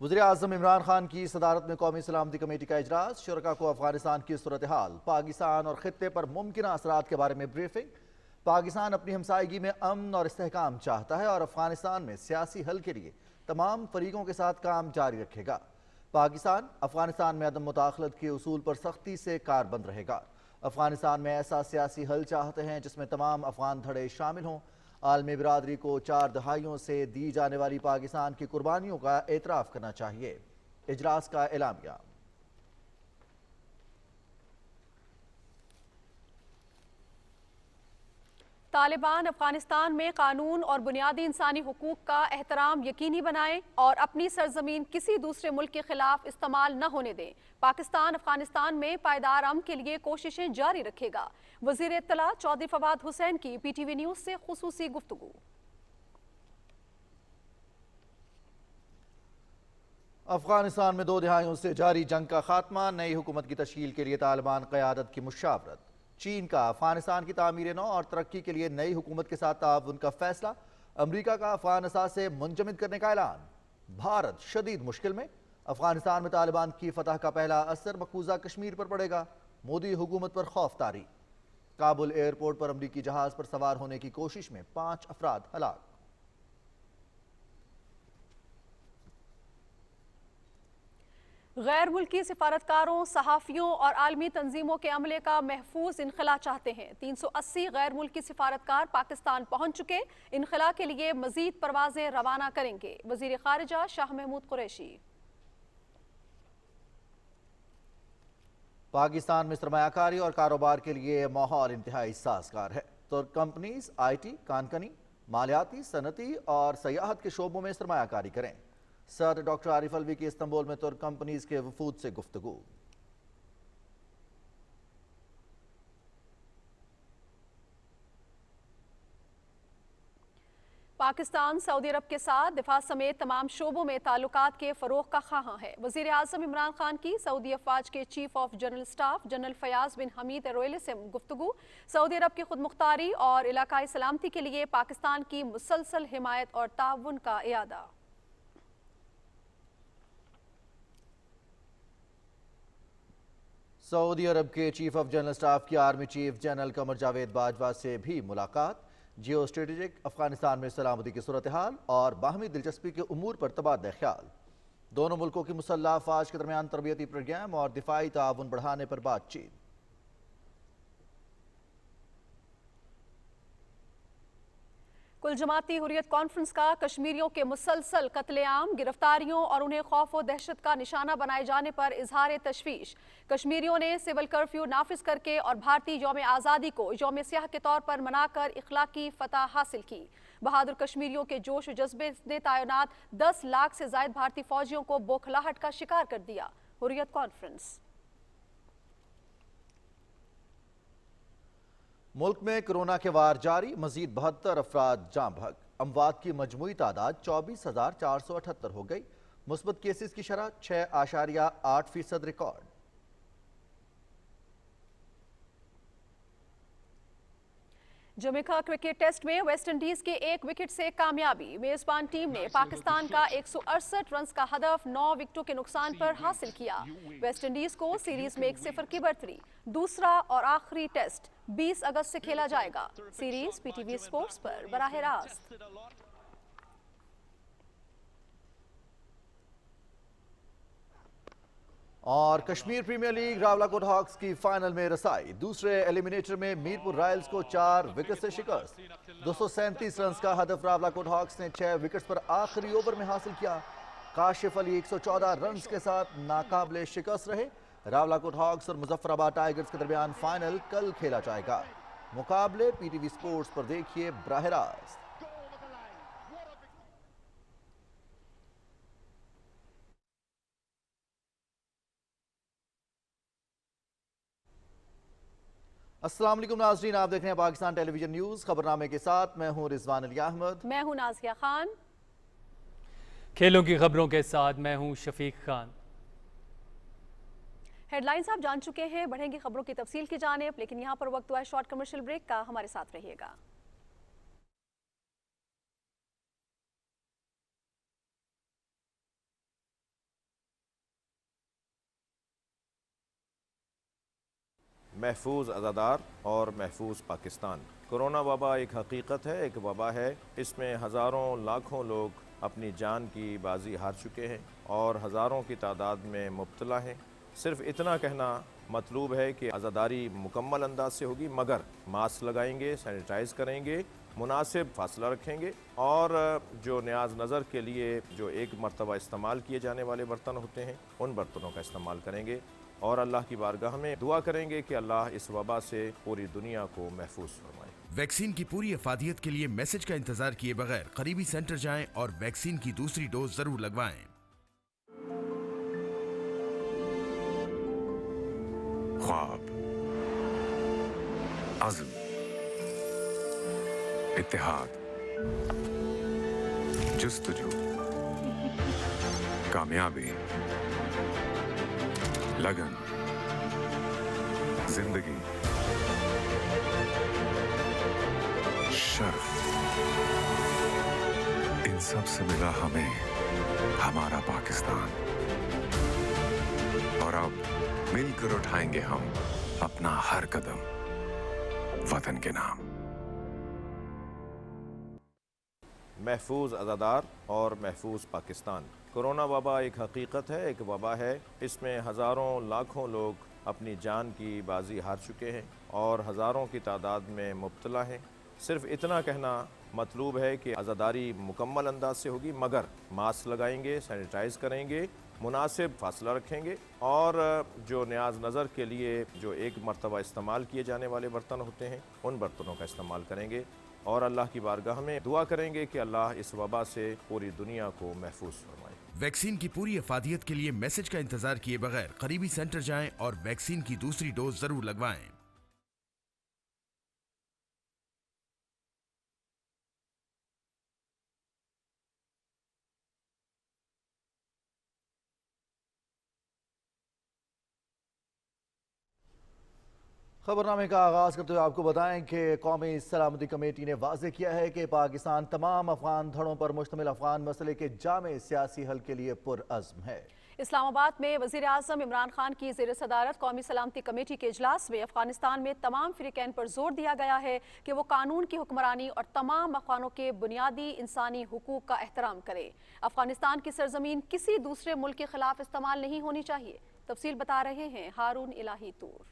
وزیر اعظم عمران خان کی صدارت میں قومی سلامتی کمیٹی کا اجلاس، شرکاء کو افغانستان کی صورتحال، پاکستان اور خطے پر ممکنہ اثرات کے بارے میں بریفنگ۔ پاکستان اپنی ہمسائیگی میں امن اور استحکام چاہتا ہے اور افغانستان میں سیاسی حل کے لیے تمام فریقوں کے ساتھ کام جاری رکھے گا۔ پاکستان افغانستان میں عدم مداخلت کے اصول پر سختی سے کاربند رہے گا۔ افغانستان میں ایسا سیاسی حل چاہتے ہیں جس میں تمام افغان دھڑے شامل ہوں۔ عالمی برادری کو 4 دہائیوں سے دی جانے والی پاکستان کی قربانیوں کا اعتراف کرنا چاہیے۔ اجلاس کا اعلامیہ۔ طالبان افغانستان میں قانون اور بنیادی انسانی حقوق کا احترام یقینی بنائیں اور اپنی سرزمین کسی دوسرے ملک کے خلاف استعمال نہ ہونے دیں۔ پاکستان افغانستان میں پائیدار امن کے لیے کوششیں جاری رکھے گا۔ وزیر اطلاع چودھری فواد حسین کی پی ٹی وی نیوز سے خصوصی گفتگو۔ افغانستان میں 2 دہائیوں سے جاری جنگ کا خاتمہ، نئی حکومت کی تشکیل کے لیے طالبان قیادت کی مشاورت۔ چین کا افغانستان کی تعمیر نو اور ترقی کے لیے نئی حکومت کے ساتھ تعاون کا فیصلہ۔ امریکہ کا افغان اثاثے منجمد کرنے کا اعلان۔ بھارت شدید مشکل میں، افغانستان میں طالبان کی فتح کا پہلا اثر مقبوضہ کشمیر پر پڑے گا، مودی حکومت پر خوف طاری۔ کابل ایئرپورٹ پر امریکی جہاز پر سوار ہونے کی کوشش میں 5 افراد ہلاک۔ غیر ملکی سفارتکاروں، صحافیوں اور عالمی تنظیموں کے عملے کا محفوظ انخلا چاہتے ہیں۔ 380 غیر ملکی سفارتکار پاکستان پہنچ چکے، انخلا کے لیے مزید پروازیں روانہ کریں گے۔ وزیر خارجہ شاہ محمود قریشی۔ پاکستان میں سرمایہ کاری اور کاروبار کے لیے ماحول انتہائی سازگار ہے۔ ترک کمپنیز آئی ٹی، کانکنی، مالیاتی، صنعتی اور سیاحت کے شعبوں میں سرمایہ کاری کریں۔ صدر ڈاکٹر عارف الوی کی استنبول میں ترک کمپنیز کے وفود سے گفتگو۔ پاکستان سعودی عرب کے ساتھ دفاع سمیت تمام شعبوں میں تعلقات کے فروغ کا خواہاں ہے۔ وزیر اعظم عمران خان کی سعودی افواج کے chief of general staff general فیاض بن حمید الرویلی سے گفتگو۔ سعودی عرب کی خود مختاری اور علاقائی سلامتی کے لیے پاکستان کی مسلسل حمایت اور تعاون کا اعادہ۔ سعودی عرب کے چیف آف جنرل سٹاف کی army chief general Qamar Javed Bajwa سے بھی ملاقات۔ جیو اسٹریٹجک، افغانستان میں سلامتی کی صورتحال اور باہمی دلچسپی کے امور پر تبادلہ خیال۔ دونوں ملکوں کی مسلح افواج کے درمیان تربیتی پروگرام اور دفاعی تعاون بڑھانے پر بات چیت۔ کل جماعتی حریت کانفرنس کا کشمیریوں کے مسلسل قتل عام، گرفتاریوں اور انہیں خوف و دہشت کا نشانہ بنائے جانے پر اظہار تشویش۔ کشمیریوں نے سول کرفیو نافذ کر کے اور بھارتی یوم آزادی کو یوم سیاہ کے طور پر منا کر اخلاقی فتح حاصل کی۔ بہادر کشمیریوں کے جوش و جذبے نے تعینات 10 لاکھ سے زائد بھارتی فوجیوں کو بوکھلاہٹ کا شکار کر دیا۔ حریت کانفرنس۔ ملک میں کرونا کے وار جاری، مزید 72 افراد جاں بحق۔ اموات کی مجموعی تعداد 24,478 ہو گئی۔ مثبت کیسز کی شرح 6.8% ریکارڈ۔ جمیکا کرکٹ ٹیسٹ میں ویسٹ انڈیز کے 1 وکٹ سے کامیابی۔ میزبان ٹیم نے پاکستان کا 168 رنز کا ہدف 9 وکٹوں کے نقصان پر حاصل کیا۔ ویسٹ انڈیز کو سیریز میں 1-0 کی برتری۔ دوسرا اور آخری ٹیسٹ 20 اگست سے کھیلا جائے گا۔ Series P T V sports پر براہ راست۔ اور Kashmir premier league Rawalakot hawks کی فائنل میں رسائی۔ دوسرے ایلیمنیٹر میں میرپور رائلز کو 4 وکٹ سے شکست۔ 237 رنز کا ہدف راولاکوٹ ہاکس نے 6 وکٹس پر آخری اوور میں حاصل کیا۔ کاشف علی 114 رنز کے ساتھ ناقابل شکست رہے۔ راولاکوٹ ہاکس اور مظفر آباد ٹائیگرز کے درمیان فائنل کل کھیلا جائے گا۔ مقابلے پی ٹی وی اسپورٹس پر دیکھیے براہ راست۔ السلام علیکم ناظرین، آپ دیکھ رہے ہیں پاکستان ٹیلی ویژن نیوز۔ خبرنامے کے ساتھ میں ہوں رضوان علی احمد۔ میں ہوں نازیہ خان۔ کھیلوں کی خبروں کے ساتھ میں ہوں شفیق خان۔ ہیڈ لائنز آپ جان چکے ہیں، بڑھیں گی خبروں کی تفصیل کی جانب، لیکن یہاں پر وقت ہوا ہے شارٹ کمرشل بریک کا، ہمارے ساتھ رہیے گا۔ महफूज अज़ादार और महफूज पाकिस्तान। कोरोना वबा एक हकीकत है, एक वबा है। इसमें हज़ारों लाखों लोग अपनी जान की बाजी हार चुके हैं और हज़ारों की तादाद में मुब्तला हैं। सिर्फ इतना कहना मतलूब है कि आज़ादारी मुकम्मल अंदाज से होगी, मगर मास्क लगाएंगे, सैनिटाइज़ करेंगे, मुनासिब फासला रखेंगे और जो न्याज नज़र के लिए जो एक मरतबा इस्तेमाल किए जाने वाले बर्तन होते हैं उन बर्तनों का इस्तेमाल करेंगे और अल्लाह की बारगाह में दुआ करेंगे कि अल्लाह इस वबा से पूरी दुनिया को महफूज फरमाए। वैक्सीन की पूरी अफादियत के लिए मैसेज का इंतजार किए बगैर करीबी सेंटर जाएं और वैक्सीन की दूसरी डोज जरूर लगवाएं। ख्वाब, अज़्म, इत्तेहाद, जुस्तजू, कामयाबी, लगन, जिंदगी, शर्फ, इन सब से मिला हमें हमारा पाकिस्तान। और अब मिलकर उठाएंगे हम अपना हर कदम वतन के नाम। महफूज अज़ादार और महफूज पाकिस्तान। कोरोना वबा एक हकीकत है, एक वबा है। इसमें हज़ारों लाखों लोग अपनी जान की बाजी हार चुके हैं और हज़ारों की तादाद में मुब्तला हैं। सिर्फ इतना कहना मतलूब है कि आज़ादारी मुकम्मल अंदाज से होगी, मगर मास्क लगाएंगे, सैनिटाइज़ करेंगे, मुनासिब फासला रखेंगे और जो न्याज नज़र के लिए जो एक मरतबा इस्तेमाल किए जाने वाले बर्तन होते हैं उन बर्तनों का इस्तेमाल करेंगे और अल्लाह की बारगाह में दुआ करेंगे कि अल्लाह इस वबा से पूरी दुनिया को महफूज फरमाए। वैक्सीन की पूरी अफादियत के लिए मैसेज का इंतजार किए बगैर करीबी सेंटर जाएं और वैक्सीन की दूसरी डोज जरूर लगवाएं। खबरनामे का आगाज करते हुए आपको बताएं कि कौमी सलामती कमेटी ने वाजे किया है कि पाकिस्तान तमाम अफगान धड़ों पर मुश्तमिल अफगान मसले के जामे सियासी हल के लिए पुरअज़्म है। इस्लामाबाद में वज़ीर आज़म इमरान खान की ज़ेर सदारत कौमी सलामती कमेटी के इजलास में अफगानिस्तान में तमाम फ़रीक़ैन पर जोर दिया गया है कि वो कानून की हुक्मरानी और तमाम अफगानों के बुनियादी इंसानी हुकूक का एहतराम करे। अफगानिस्तान की सरजमीन किसी दूसरे मुल्क के खिलाफ इस्तेमाल नहीं होनी चाहिए। तफसील बता रहे हैं हारून इलाही तूर।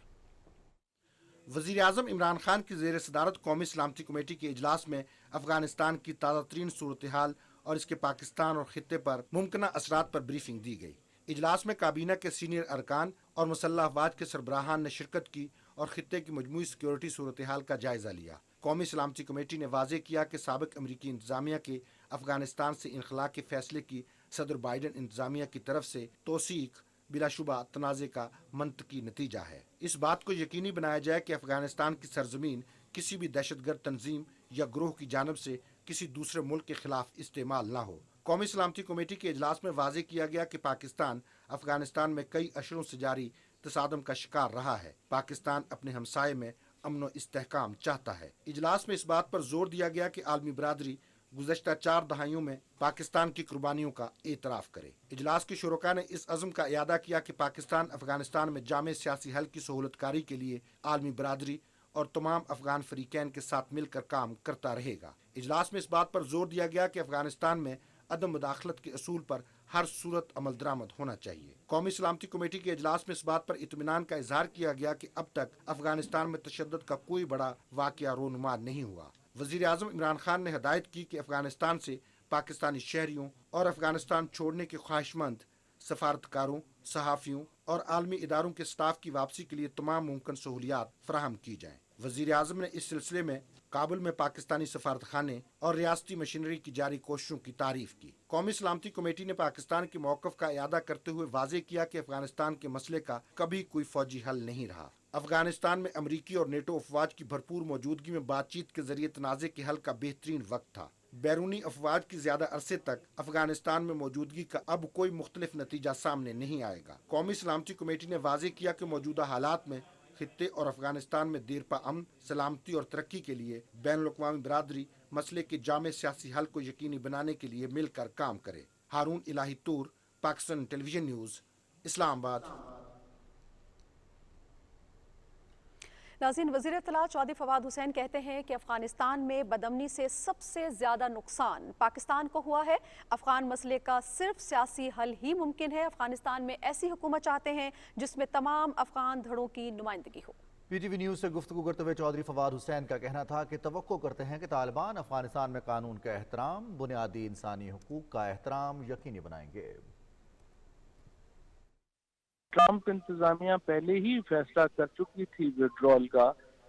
वज़ीर आज़म इमरान खान की ज़ेर सदारत कौमी सलामती कमेटी के इजलास में अफगानिस्तान की ताज़ा तरीन सूरत हाल और इसके पाकिस्तान और खित्ते पर मुमकिन असरात पर ब्रीफिंग दी गई। इजलास में काबीना के सीनियर अरकान और मुसल्लह अफवाज के सरबराहान ने शिरकत की और खित्ते की मजमूई सिक्योरिटी सूरत हाल का जायजा लिया। कौमी सलामती कमेटी ने वाजे किया कि साबिक अमरीकी इंतजामिया के अफगानिस्तान से इनखला के फैसले की सदर बाइडन इंतजामिया की तरफ से तौसीक बिलाशुबा तनाज़े का मंतकी नतीजा है। इस बात को यकीनी बनाया जाए कि अफगानिस्तान की सरजमीन किसी भी दहशतगर्द तंजीम या ग्रोह की जानब से किसी दूसरे मुल्क के खिलाफ इस्तेमाल न हो। कौमी सलामती कमेटी के इजलास में वाजे किया गया कि पाकिस्तान अफगानिस्तान में कई अशरों से जारी तसादम का शिकार रहा है। पाकिस्तान अपने हमसाये में अमन व इस्तेहकाम चाहता है। इजलास में इस बात पर जोर दिया गया कि आलमी बरादरी गुज़श्ता 4 दहाइयों में पाकिस्तान की कुर्बानियों का एतराफ़ करे। इजलास के शुरका ने इस अज़्म का इयादा किया कि पाकिस्तान अफगानिस्तान में जामे सियासी हल की सहूलतकारी के लिए आलमी बरादरी और तमाम अफगान फ़रीक़ैन के साथ मिलकर काम करता रहेगा। इजलास में इस बात पर जोर दिया गया कि अफगानिस्तान में अदम मुदाखलत के असूल पर हर सूरत अमल दरामद होना चाहिए। कौमी सलामती कमेटी के इजलास में इस बात पर इत्मीनान का इजहार किया गया कि अब तक अफगानिस्तान में तशद्दुद का कोई बड़ा वाक़या रोनुमा नहीं हुआ। वज़ीर आज़म इमरान खान ने हदायत की कि अफगानिस्तान से पाकिस्तानी शहरियों और अफगानिस्तान छोड़ने के ख्वाहिशमंद सफारतकारों, सहाफ़ियों और आलमी इदारों के स्टाफ की वापसी के लिए तमाम मुमकिन सहूलियात फराहम की जाएँ। वज़ीर आज़म ने इस सिलसिले में काबुल में पाकिस्तानी सफारत खाने और रियासती मशीनरी की जारी कोशिशों की तारीफ की। कौमी सलामती कमेटी ने पाकिस्तान के मौक़िफ़ का इयादा करते हुए वाज़े किया कि अफगानिस्तान के मसले का कभी कोई फौजी हल नहीं रहा। अफगानिस्तान में अमरीकी और नेटो अफवाज की भरपूर मौजूदगी में बातचीत के जरिए तनाज़े के हल का बेहतरीन वक्त था। बैरूनी अफवाज की ज्यादा अरसे तक अफगानिस्तान में मौजूदगी का अब कोई मुख्तलिफ नतीजा सामने नहीं आएगा। कौमी सलामती कमेटी ने वाज़े किया कि मौजूदा हालात में खित्ते और अफगानिस्तान में देरपा अमन, सलामती और तरक्की के लिए बैनुल-अक़वामी बरादरी मसले के जामे सियासी हल को यकीनी बनाने के लिए मिलकर काम करे। हारून इलाही तूर, पाकिस्तान टेलीविजन न्यूज़, इस्लामाबाद। नाज़रीन, वज़ीर इत्तला चौधरी फवाद हुसैन कहते हैं कि अफगानिस्तान में बदअमनी से सबसे ज़्यादा नुकसान पाकिस्तान को हुआ है। अफगान मसले का सिर्फ सियासी हल ही मुमकिन है। अफगानिस्तान में ऐसी हुकूमत चाहते हैं जिसमें तमाम अफगान धड़ों की नुमाइंदगी हो। PTV न्यूज़ से गुफ्तगू करते हुए चौधरी फवाद हुसैन का कहना था कि तवक्को करते हैं कि तालिबान अफगानिस्तान में कानून का एहतराम, बुनियादी इंसानी हुकूक का एहतराम यकीनी बनाएंगे। ट्रंप इंतजामिया पहले ही फैसला कर चुकी थी विड्रॉल का,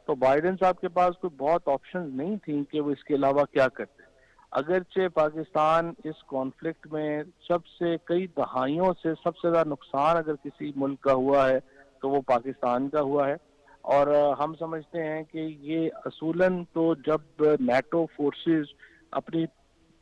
तो बाइडेन साहब के पास कोई बहुत ऑप्शंस नहीं थी कि वो इसके अलावा क्या करते। अगरचे पाकिस्तान इस कॉन्फ्लिक्ट में सबसे कई दहाइयों से सबसे ज़्यादा नुकसान अगर किसी मुल्क का हुआ है तो वो पाकिस्तान का हुआ है। और हम समझते हैं कि ये असूलन तो जब नेटो फोर्सेस अपनी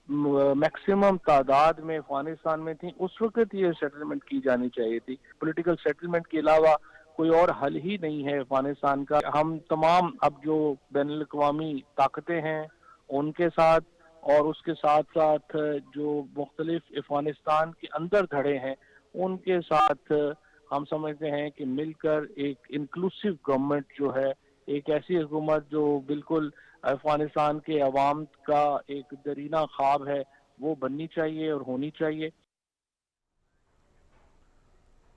मैक्सिमम तादाद में अफगानिस्तान में थी उस वक्त ये सेटलमेंट की जानी चाहिए थी। पॉलिटिकल सेटलमेंट के अलावा कोई और हल ही नहीं है अफगानिस्तान का। हम तमाम अब जो बैनुल अक़वामी ताकतें हैं उनके साथ और उसके साथ साथ जो मुख्तलिफ अफगानिस्तान के अंदर धड़े हैं उनके साथ हम समझते हैं कि मिलकर एक इंक्लूसिव गवर्नमेंट जो है, एक ऐसी हुकूमत जो बिल्कुल अफगानिस्तान के अवाम का एक दरीना ख्वाब है, वो बननी चाहिए और होनी चाहिए।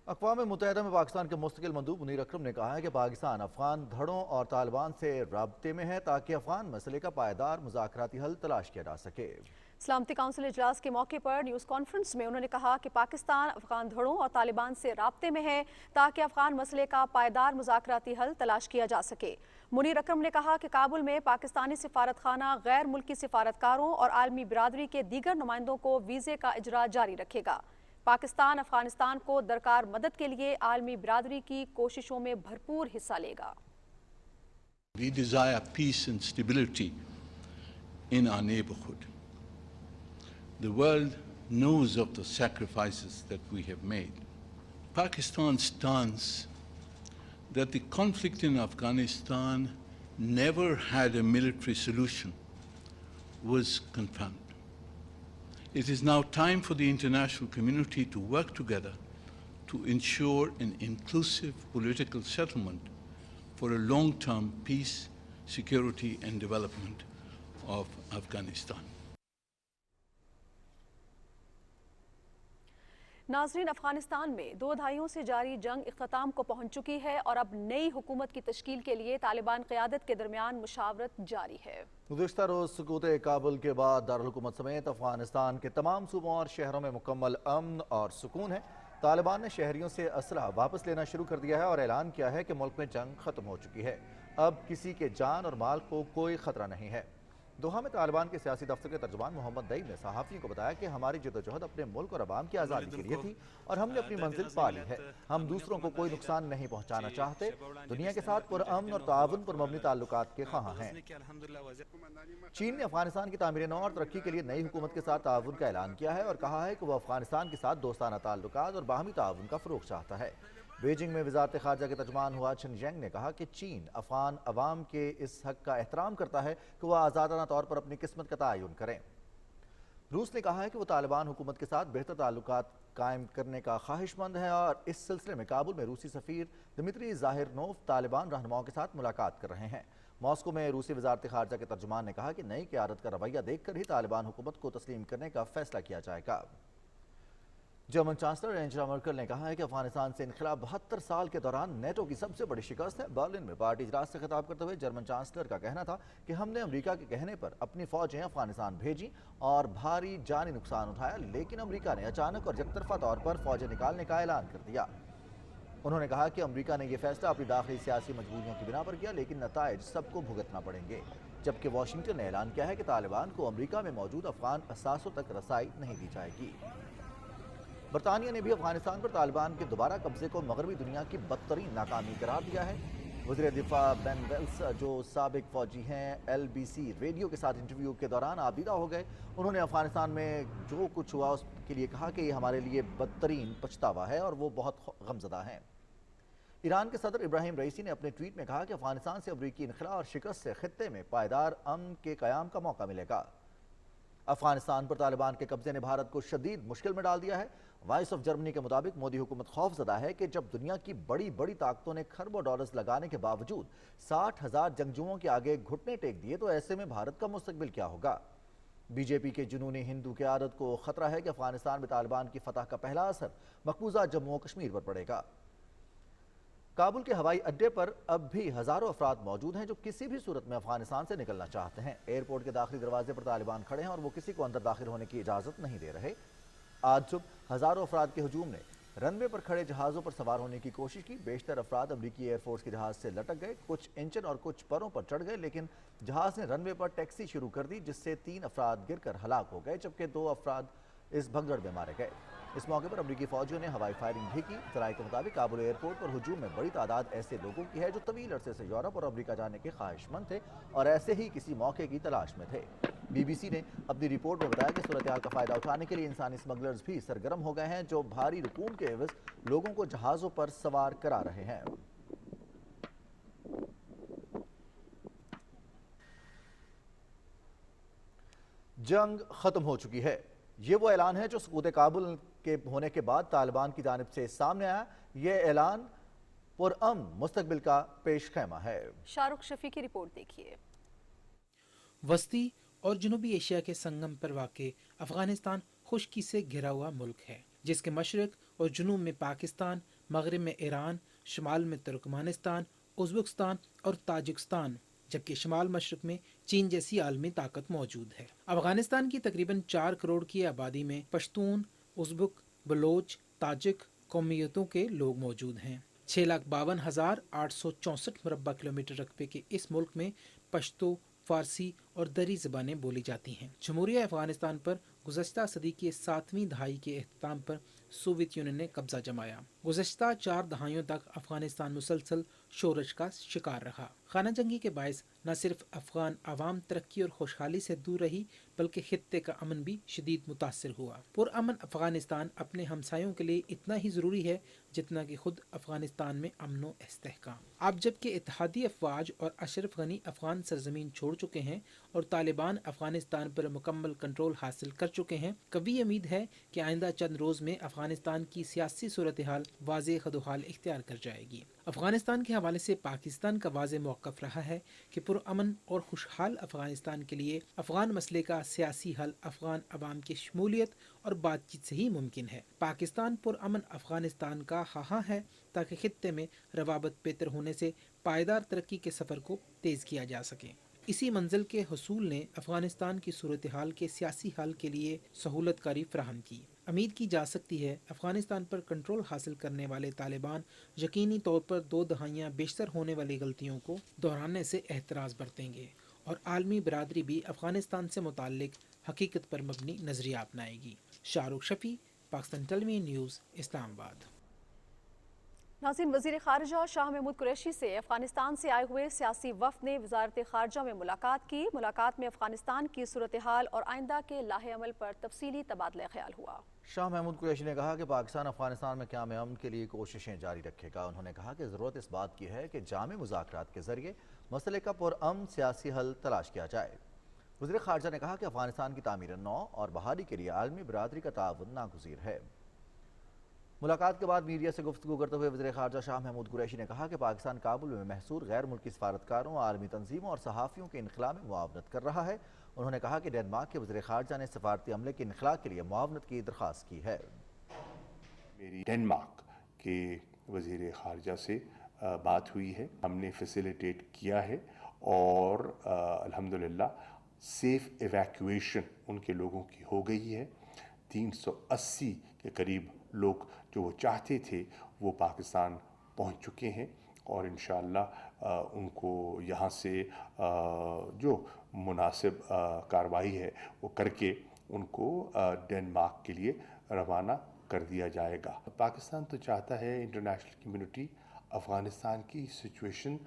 अक़वाम मुत्तहिदा में पाकिस्तान के मुस्तकिल मंदूब मुनीर अकरम ने कहा है कि पाकिस्तान अफगान धड़ों और तालिबान से राब्ते में है ताकि अफगान मसले का पायदार मुज़ाकराती हल तलाश किया जा सके। सलामती काउंसिल इजलास के मौके पर न्यूज़ कॉन्फ्रेंस में उन्होंने कहा कि पाकिस्तान अफगान धड़ों और तालिबान से राब्ते में है ताकि अफगान मसले का पायदार मुज़ाकराती हल तलाश किया जा सके। मुनीर अकरम ने कहा कि काबुल में पाकिस्तानी सिफारत खाना गैर मुल्की सिफारतकारों और आलमी बिरादरी के दीगर नुमाइंदों को वीज़े का इजरा जारी रखेगा। पाकिस्तान अफगानिस्तान को दरकार मदद के लिए आलमी बिरादरी की कोशिशों में भरपूर हिस्सा लेगा। We desire peace and stability in our neighborhood. The world knows of the sacrifices that we have made. Pakistan's stance that the conflict in Afghanistan never had a military solution was confirmed. It is now time for the international community to work together to ensure an inclusive political settlement for a long-term peace, security and development of Afghanistan. नाज़रीन, अफगानिस्तान में 2 दहाइयों से जारी जंग इख्तिताम को पहुंच चुकी है और अब नई हुकूमत की तश्कील के लिए तालिबान क़यादत के दरमियान मुशावरत जारी है। गुज़िश्ता रोज़ सुकूत काबुल के बाद दारुल हुकूमत समेत अफगानिस्तान के तमाम सूबों और शहरों में मुकम्मल अमन और सुकून है। तालिबान ने शहरियों से असलहा वापस लेना शुरू कर दिया है और ऐलान किया है कि मुल्क में जंग खत्म हो चुकी है। अब किसी के जान और माल को कोई खतरा नहीं है। दोहा में तालिबान के सियासी दफ्तर के तर्जुमान मोहम्मद दईब ने सहाफ़ियों को बताया कि हमारी जद्दोजहद अपने मुल्क और अवाम की आज़ादी के लिए थी और हमने अपनी मंजिल पा ली है। हम दूसरों को कोई नुकसान नहीं पहुँचाना चाहते। दुनिया के साथ पुरअमन और ताउन पर मबनी ताल्लुकात के ख़्वाह हैं। चीन ने अफगानिस्तान की तामीर नौ और तरक्की के लिए नई हुकूमत के साथ ताउन का ऐलान किया है और कहा है कि वह अफगानिस्तान के साथ दोस्ताना ताल्लुकात और बाहमी ताउन का फ़रोग़ चाहता है। बीजिंग में वज़ारत ख़ारजा के तर्जुमान हुआ छिनजियांग ने कहा कि चीन अफ़गान अवाम के इस हक़ का एहतराम करता है कि वह आज़ादाना तौर पर अपनी किस्मत का तयन करें। रूस ने कहा है कि वह तालिबान हुकूमत के साथ बेहतर ताल्लुकात कायम करने का ख्वाहिशमंद है और इस सिलसिले में काबुल में रूसी सफ़ीर दिमित्री ज़ाहिरनोव तालिबान रहनुमाओं के साथ मुलाकात कर रहे हैं। मॉस्को में रूसी वज़ारत ख़ारजा के तर्जुमान ने कहा कि नई क़यादत का रवैया देखकर ही तालिबान हुकूमत को तस्लीम करने का फ़ैसला किया जाएगा। जर्मन चांसलर एंजेला मर्केल ने कहा है कि अफगानिस्तान से इनखिलाफ 72 साल के दौरान नेटो की सबसे बड़ी शिकस्त है। बर्लिन में पार्टी इजलास से खिताब करते हुए जर्मन चांसलर का कहना था कि हमने अमेरिका के कहने पर अपनी फौजें अफगानिस्तान भेजी और भारी जानी नुकसान उठाया, लेकिन अमेरिका ने अचानक और यकतरफा तौर पर फौजें निकालने का ऐलान कर दिया। उन्होंने कहा कि अमेरिका ने यह फैसला अपनी दाखिली सियासी मजबूरियों की बिना पर किया, लेकिन नताइज सबको भुगतना पड़ेंगे। जबकि वाशिंगटन ने ऐलान किया है कि तालिबान को अमेरिका में मौजूद अफगान असासों तक रसाई नहीं दी जाएगी। बरतानिया ने भी अफगानिस्तान पर तालिबान के दोबारा कब्जे को मगरबी दुनिया की बदतरीन नाकामी करार दिया है। वज़ीर दिफा बेन वेल्स, जो साबिक फौजी हैं, LBC रेडियो के साथ इंटरव्यू के दौरान आबीदा हो गए। उन्होंने अफगानिस्तान में जो कुछ हुआ उसके लिए कहा कि ये हमारे लिए बदतरीन पछतावा है और वो बहुत गमज़दा हैं। ईरान के सदर इब्राहिम रईसी ने अपने ट्वीट में कहा कि अफगानिस्तान से अमरीकी इनखला और शिकस्त से खित्ते में पायदार अमन के क़याम का मौका मिलेगा। अफगानिस्तान पर तालिबान के कब्जे ने भारत को शदीद मुश्किल में डाल दिया है وائس آف جرمنی کے مطابق مودی حکومت خوفزدہ ہے کہ جب دنیا کی بڑی بڑی طاقتوں نے کھربوں ڈالرز لگانے کے باوجود 60,000 جنگجوؤں کے آگے گھٹنے ٹیک دیے تو ایسے میں بھارت کا مستقبل کیا ہوگا؟ بی جے پی کے جنونی ہندو قیادت کو خطرہ ہے کہ افغانستان میں طالبان کی فتح کا پہلا اثر مقبوضہ جموں و کشمیر پر پڑے گا۔ کابل کے ہوائی اڈے پر اب بھی ہزاروں افراد موجود ہیں جو کسی بھی صورت میں افغانستان سے نکلنا چاہتے ہیں۔ ایئرپورٹ کے داخلی دروازے پر طالبان کھڑے ہیں اور وہ کسی کو اندر داخل ہونے کی اجازت نہیں دے رہے۔ آج صبح ہزاروں افراد کے ہجوم نے رن وے پر کھڑے جہازوں پر سوار ہونے کی کوشش کی۔ بیشتر افراد امریکی ایئر فورس کے جہاز سے لٹک گئے، کچھ انجن اور کچھ پروں پر چڑھ گئے، لیکن جہاز نے رن وے پر ٹیکسی شروع کر دی جس سے 3 افراد گر کر ہلاک ہو گئے جبکہ 2 افراد اس بھگدڑ میں مارے گئے۔ اس موقع پر امریکی فوجیوں نے ہوائی فائرنگ بھی کی۔ ذرائع کے مطابق کابل ایئرپورٹ پر ہجوم میں بڑی تعداد ایسے لوگوں کی ہے جو طویل عرصے سے یورپ اور امریکہ جانے کے خواہش مند تھے اور ایسے ہی کسی موقع کی تلاش میں تھے۔ بی بی سی نے اپنی رپورٹ میں بتایا کہ صورتحال کا فائدہ اٹھانے کے لیے انسانی اسمگلرز بھی سرگرم ہو گئے ہیں جو بھاری رقوم کے عوض لوگوں کو جہازوں پر سوار کرا رہے ہیں۔ جنگ ختم ہو چکی ہے، یہ وہ اعلان ہے جو سقوط کابل کے ہونے کے بعد طالبان کی جانب سے سامنے آیا۔ یہ اعلان پرامن مستقبل کا پیش خیمہ ہے۔ شاہ رخ شفیع کی رپورٹ دیکھیے۔ وسطی اور جنوبی ایشیا کے سنگم پر واقع افغانستان خشکی سے گھرا ہوا ملک ہے جس کے مشرق اور جنوب میں پاکستان، مغرب میں ایران، شمال میں ترکمانستان، ازبکستان اور تاجکستان، جبکہ شمال مشرق میں چین جیسی عالمی طاقت موجود ہے۔ افغانستان کی تقریباً 4 کروڑ کی آبادی میں پشتون، ازبک، بلوچ، تاجک قومیتوں کے لوگ موجود ہیں۔ 6,52,864 مربع کلومیٹر رقبے کے اس ملک میں پشتو، فارسی اور دری زبانیں بولی جاتی ہیں۔ جمہوریہ افغانستان پر گزشتہ صدی کے 7ویں دہائی کے اختتام پر سوویت یونین نے قبضہ جمایا۔ گزشتہ 4 دہائیوں تک افغانستان مسلسل شورش کا شکار رہا۔ خانہ جنگی کے باعث نہ صرف افغان عوام ترقی اور خوشحالی سے دور رہی بلکہ خطے کا امن بھی شدید متاثر ہوا۔ پرامن افغانستان اپنے ہمسایوں کے لیے اتنا ہی ضروری ہے جتنا کہ خود افغانستان میں امن و استحکام۔ اب جبکہ اتحادی افواج اور اشرف غنی افغان سرزمین چھوڑ چکے ہیں اور طالبان افغانستان پر مکمل کنٹرول حاصل کر چکے ہیں، قوی امید ہے کہ آئندہ چند روز میں افغانستان کی سیاسی صورتحال واضح خدوحال اختیار کر جائے گی۔ افغانستان کے حوالے سے پاکستان کا واضح موقف رہا ہے کہ پرامن اور خوشحال افغانستان کے لیے افغان مسئلے کا سیاسی حل افغان عوام کی شمولیت اور بات چیت سے ہی ممکن ہے۔ پاکستان پرامن افغانستان کا خواہاں ہے تاکہ خطے میں روابط بہتر ہونے سے پائیدار ترقی کے سفر کو تیز کیا جا سکے۔ اسی منزل کے حصول نے افغانستان کی صورتحال کے سیاسی حل کے لیے سہولت کاری فراہم کی۔ امید کی جا سکتی ہے افغانستان پر کنٹرول حاصل کرنے والے طالبان یقینی طور پر 2 دہائیاں بیشتر ہونے والی غلطیوں کو دہرانے سے احتراز برتیں گے اور عالمی برادری بھی افغانستان سے متعلق حقیقت پر مبنی نظریہ اپنائے گی۔ شاہ رخ شفیع، پاکستان ٹیلی ویژن نیوز، اسلام آباد۔ ناظرین، وزیر خارجہ شاہ محمود قریشی سے افغانستان سے آئے ہوئے سیاسی وفد نے وزارت خارجہ میں ملاقات کی۔ ملاقات میں افغانستان کی صورتحال اور آئندہ کے لاہ عمل پر تفصیلی تبادلہ خیال ہوا۔ شاہ محمود قریشی نے کہا کہ پاکستان افغانستان میں قیام امن کے لیے کوششیں جاری رکھے گا۔ انہوں نے کہا کہ ضرورت اس بات کی ہے کہ جامع مذاکرات کے ذریعے مسئلے کا پرامن سیاسی حل تلاش کیا جائے۔ وزیر خارجہ نے کہا کہ افغانستان کی تعمیر نو اور بحالی کے لیے عالمی برادری کا تعاون ناگزیر ہے۔ ملاقات کے بعد میڈیا سے گفتگو کرتے ہوئے وزیر خارجہ شاہ محمود قریشی نے کہا کہ پاکستان کابل میں محصور غیر ملکی سفارتکاروں، عالمی تنظیموں اور صحافیوں کے انخلاء میں معاونت کر رہا ہے۔ انہوں نے کہا کہ ڈنمارک کے وزیر خارجہ نے سفارتی عملے کے انخلاء کے لیے معاونت کی درخواست کی ہے۔ میری ڈنمارک کے وزیر خارجہ سے بات ہوئی ہے، ہم نے فیسیلیٹیٹ کیا ہے اور الحمدللہ سیف ایویکویشن ان کے لوگوں کی ہو گئی ہے۔ 380 کے قریب لوگ جو وہ چاہتے تھے وہ پاکستان پہنچ چکے ہیں اور انشاءاللہ ان کو یہاں سے جو مناسب کارروائی ہے وہ کر کے ان کو ڈنمارک کے لیے روانہ کر دیا جائے گا۔ پاکستان تو چاہتا ہے انٹرنیشنل کمیونٹی افغانستان کی سچویشن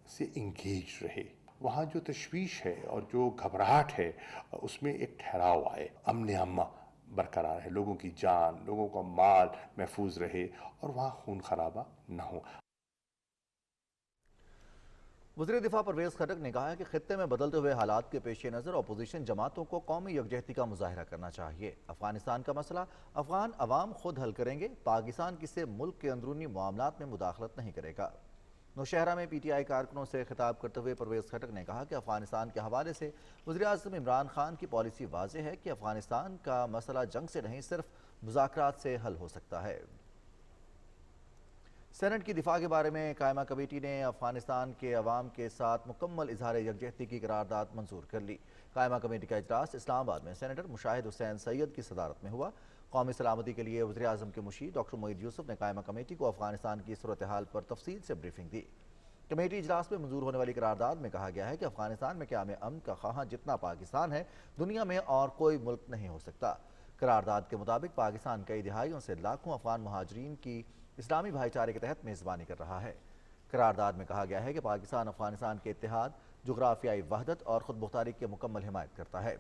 سے انگیج رہے، وہاں جو تشویش ہے اور جو گھبراہٹ ہے اس میں ایک ٹھہراؤ آئے، امن برقرار ہے، لوگوں کی جان، لوگوں کا مال محفوظ رہے اور وہاں خون خرابہ نہ ہو۔ वज़ीर दिफा परवेज़ खटक ने कहा है कि खित्ते में बदलते हुए हालात के पेश नज़र अपोजिशन जमातों को कौमी यकजहती का मुजाहरा करना चाहिए। अफगानिस्तान का मसला अफगान अवाम खुद हल करेंगे, पाकिस्तान किसी मुल्क के अंदरूनी मामलात में मुदाखलत नहीं करेगा। नौशहरा में PTI कारकुनों से खिताब करते हुए परवेज़ खटक ने कहा कि अफगानिस्तान के हवाले से वज़ीर आज़म इमरान खान की पॉलिसी वाज़ेह है कि अफगानिस्तान का मसला जंग से नहीं सिर्फ मुज़ाकरात से हल हो सकता है। सेनेट की दिफा के बारे में कायमा कमेटी ने अफगानिस्तान के अवाम के साथ मुकम्मल इजहार यकजहती की करारदाद मंजूर कर ली। कायमा कमेटी का इजलास इस्लामाबाद में सेनेटर मुशाहिद हुसैन सैयद की सदारत में हुआ। कौमी सलामती के लिए वज़ीर आज़म के मुशीर डॉक्टर मोईद यूसुफ ने कायमा कमेटी को अफगानिस्तान की सूरत हाल पर तफसील से ब्रीफिंग दी। कमेटी इजलास में मंजूर होने वाली करारदाद में कहा गया है कि अफगानिस्तान में क़याम अमन का ख़्वाह जितना पाकिस्तान है, दुनिया में और कोई मुल्क नहीं हो सकता। करारदाद के मुताबिक पाकिस्तान कई दिहाइयों से लाखों अफगान महाजरीन की इस्लामी भाईचारे के तहत मेज़बानी कर रहा है। करारदाद में कहा गया है कि पाकिस्तान अफगानिस्तान के इत्तेहाद, जुग्राफियाई वहदत और खुद मुख्तारी की मुकम्मल हिमायत करता है।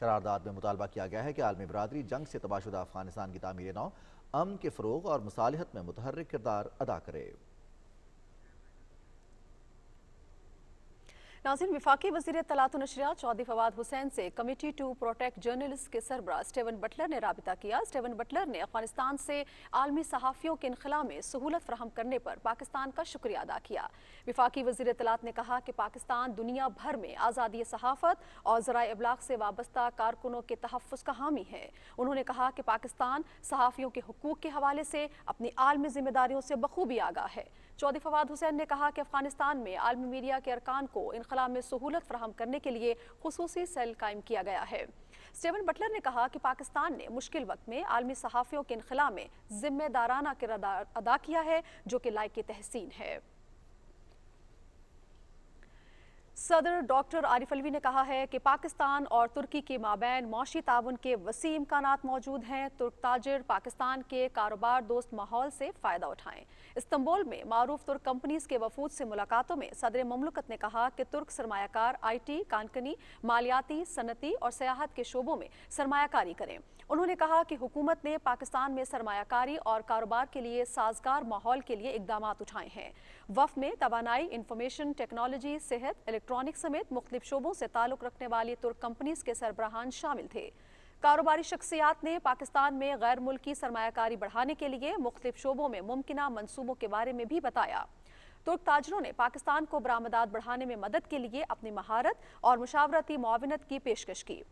करारदाद में मुतालबा किया गया है कि आलमी बरादरी जंग से तबाहशुदा अफगानिस्तान की तामीर नौ, अमन के फ़रोग़ और मुसालिहत में मुतहर्रिक किरदार अदा करे। नाज़रीन, वफाकी वज़ीर इत्तलात व नशरियात चौधरी फवाद हुसैन से कमेटी टू प्रोटेक्ट जर्नलिस्ट के सरबराह स्टीवन बटलर ने राबिता किया। स्टीवन बटलर ने अफगानिस्तान से आलमी सहाफ़ियों के इनखला में सहूलत फराहम करने पर पाकिस्तान का शुक्रिया अदा किया। वफाकी वज़ीर इत्तलात ने कहा कि पाकिस्तान दुनिया भर में आज़ादी सहाफ़त और ज़राए इब्लाग से वाबस्ता कारकुनों के तहफ़्फ़ुज़ का हामी है। उन्होंने कहा कि पाकिस्तान सहाफ़ियों के हुकूक़ के हवाले से अपनी आलमी जिम्मेदारियों से बखूबी आगाह है। चौधरी फवाद हुसैन ने कहा कि अफगानिस्तान में आलमी मीडिया के अरकान को इनखला में सहूलत फराहम करने के लिए खुसूसी सेल कायम किया गया है। स्टीवन बटलर ने कहा कि पाकिस्तान ने मुश्किल वक्त में आलमी सहाफ़ियों के इनखला में जिम्मेदाराना किरदार अदा किया है, जो कि लायक तहसीन है। सदर डॉक्टर आरिफ अलवी ने कहा है कि पाकिस्तान और तुर्की के माबैन मौशी ताउन के वसी इम्कानात मौजूद हैं। तुर्क ताजिर पाकिस्तान के कारोबार दोस्त माहौल से फ़ायदा उठाएं। इस्तंबुल में मारूफ तुर्क कंपनीज के वफूद से मुलाकातों में सदर ममलकत ने कहा कि तुर्क सरमायाकार IT, कानकनी, मालियाती, सनती और सयाहत के शोबों में सरमायाकारी करें। उन्होंने कहा कि हुकूमत ने पाकिस्तान में सरमायाकारी और कारोबार के लिए साजगार माहौल के लिए इकदामात उठाए हैं। वफ़द में तवानाई, इंफॉर्मेशन टेक्नोलॉजी, सेहत, इलेक्ट्रॉनिक समेत मुख्तलिफ शोबों से ताल्लुक़ रखने वाली तुर्क कंपनीज के सरबराहान शामिल थे। कारोबारी शख्सियात ने पाकिस्तान में गैर मुल्की सरमायाकारी बढ़ाने के लिए मुख्तलिफ शोबों में मुमकिना मंसूबों के बारे में भी बताया। तुर्क ताजरों ने पाकिस्तान को बरामदात बढ़ाने में मदद के लिए अपनी महारत और मुशावरती मुआवनत की पेशकश की।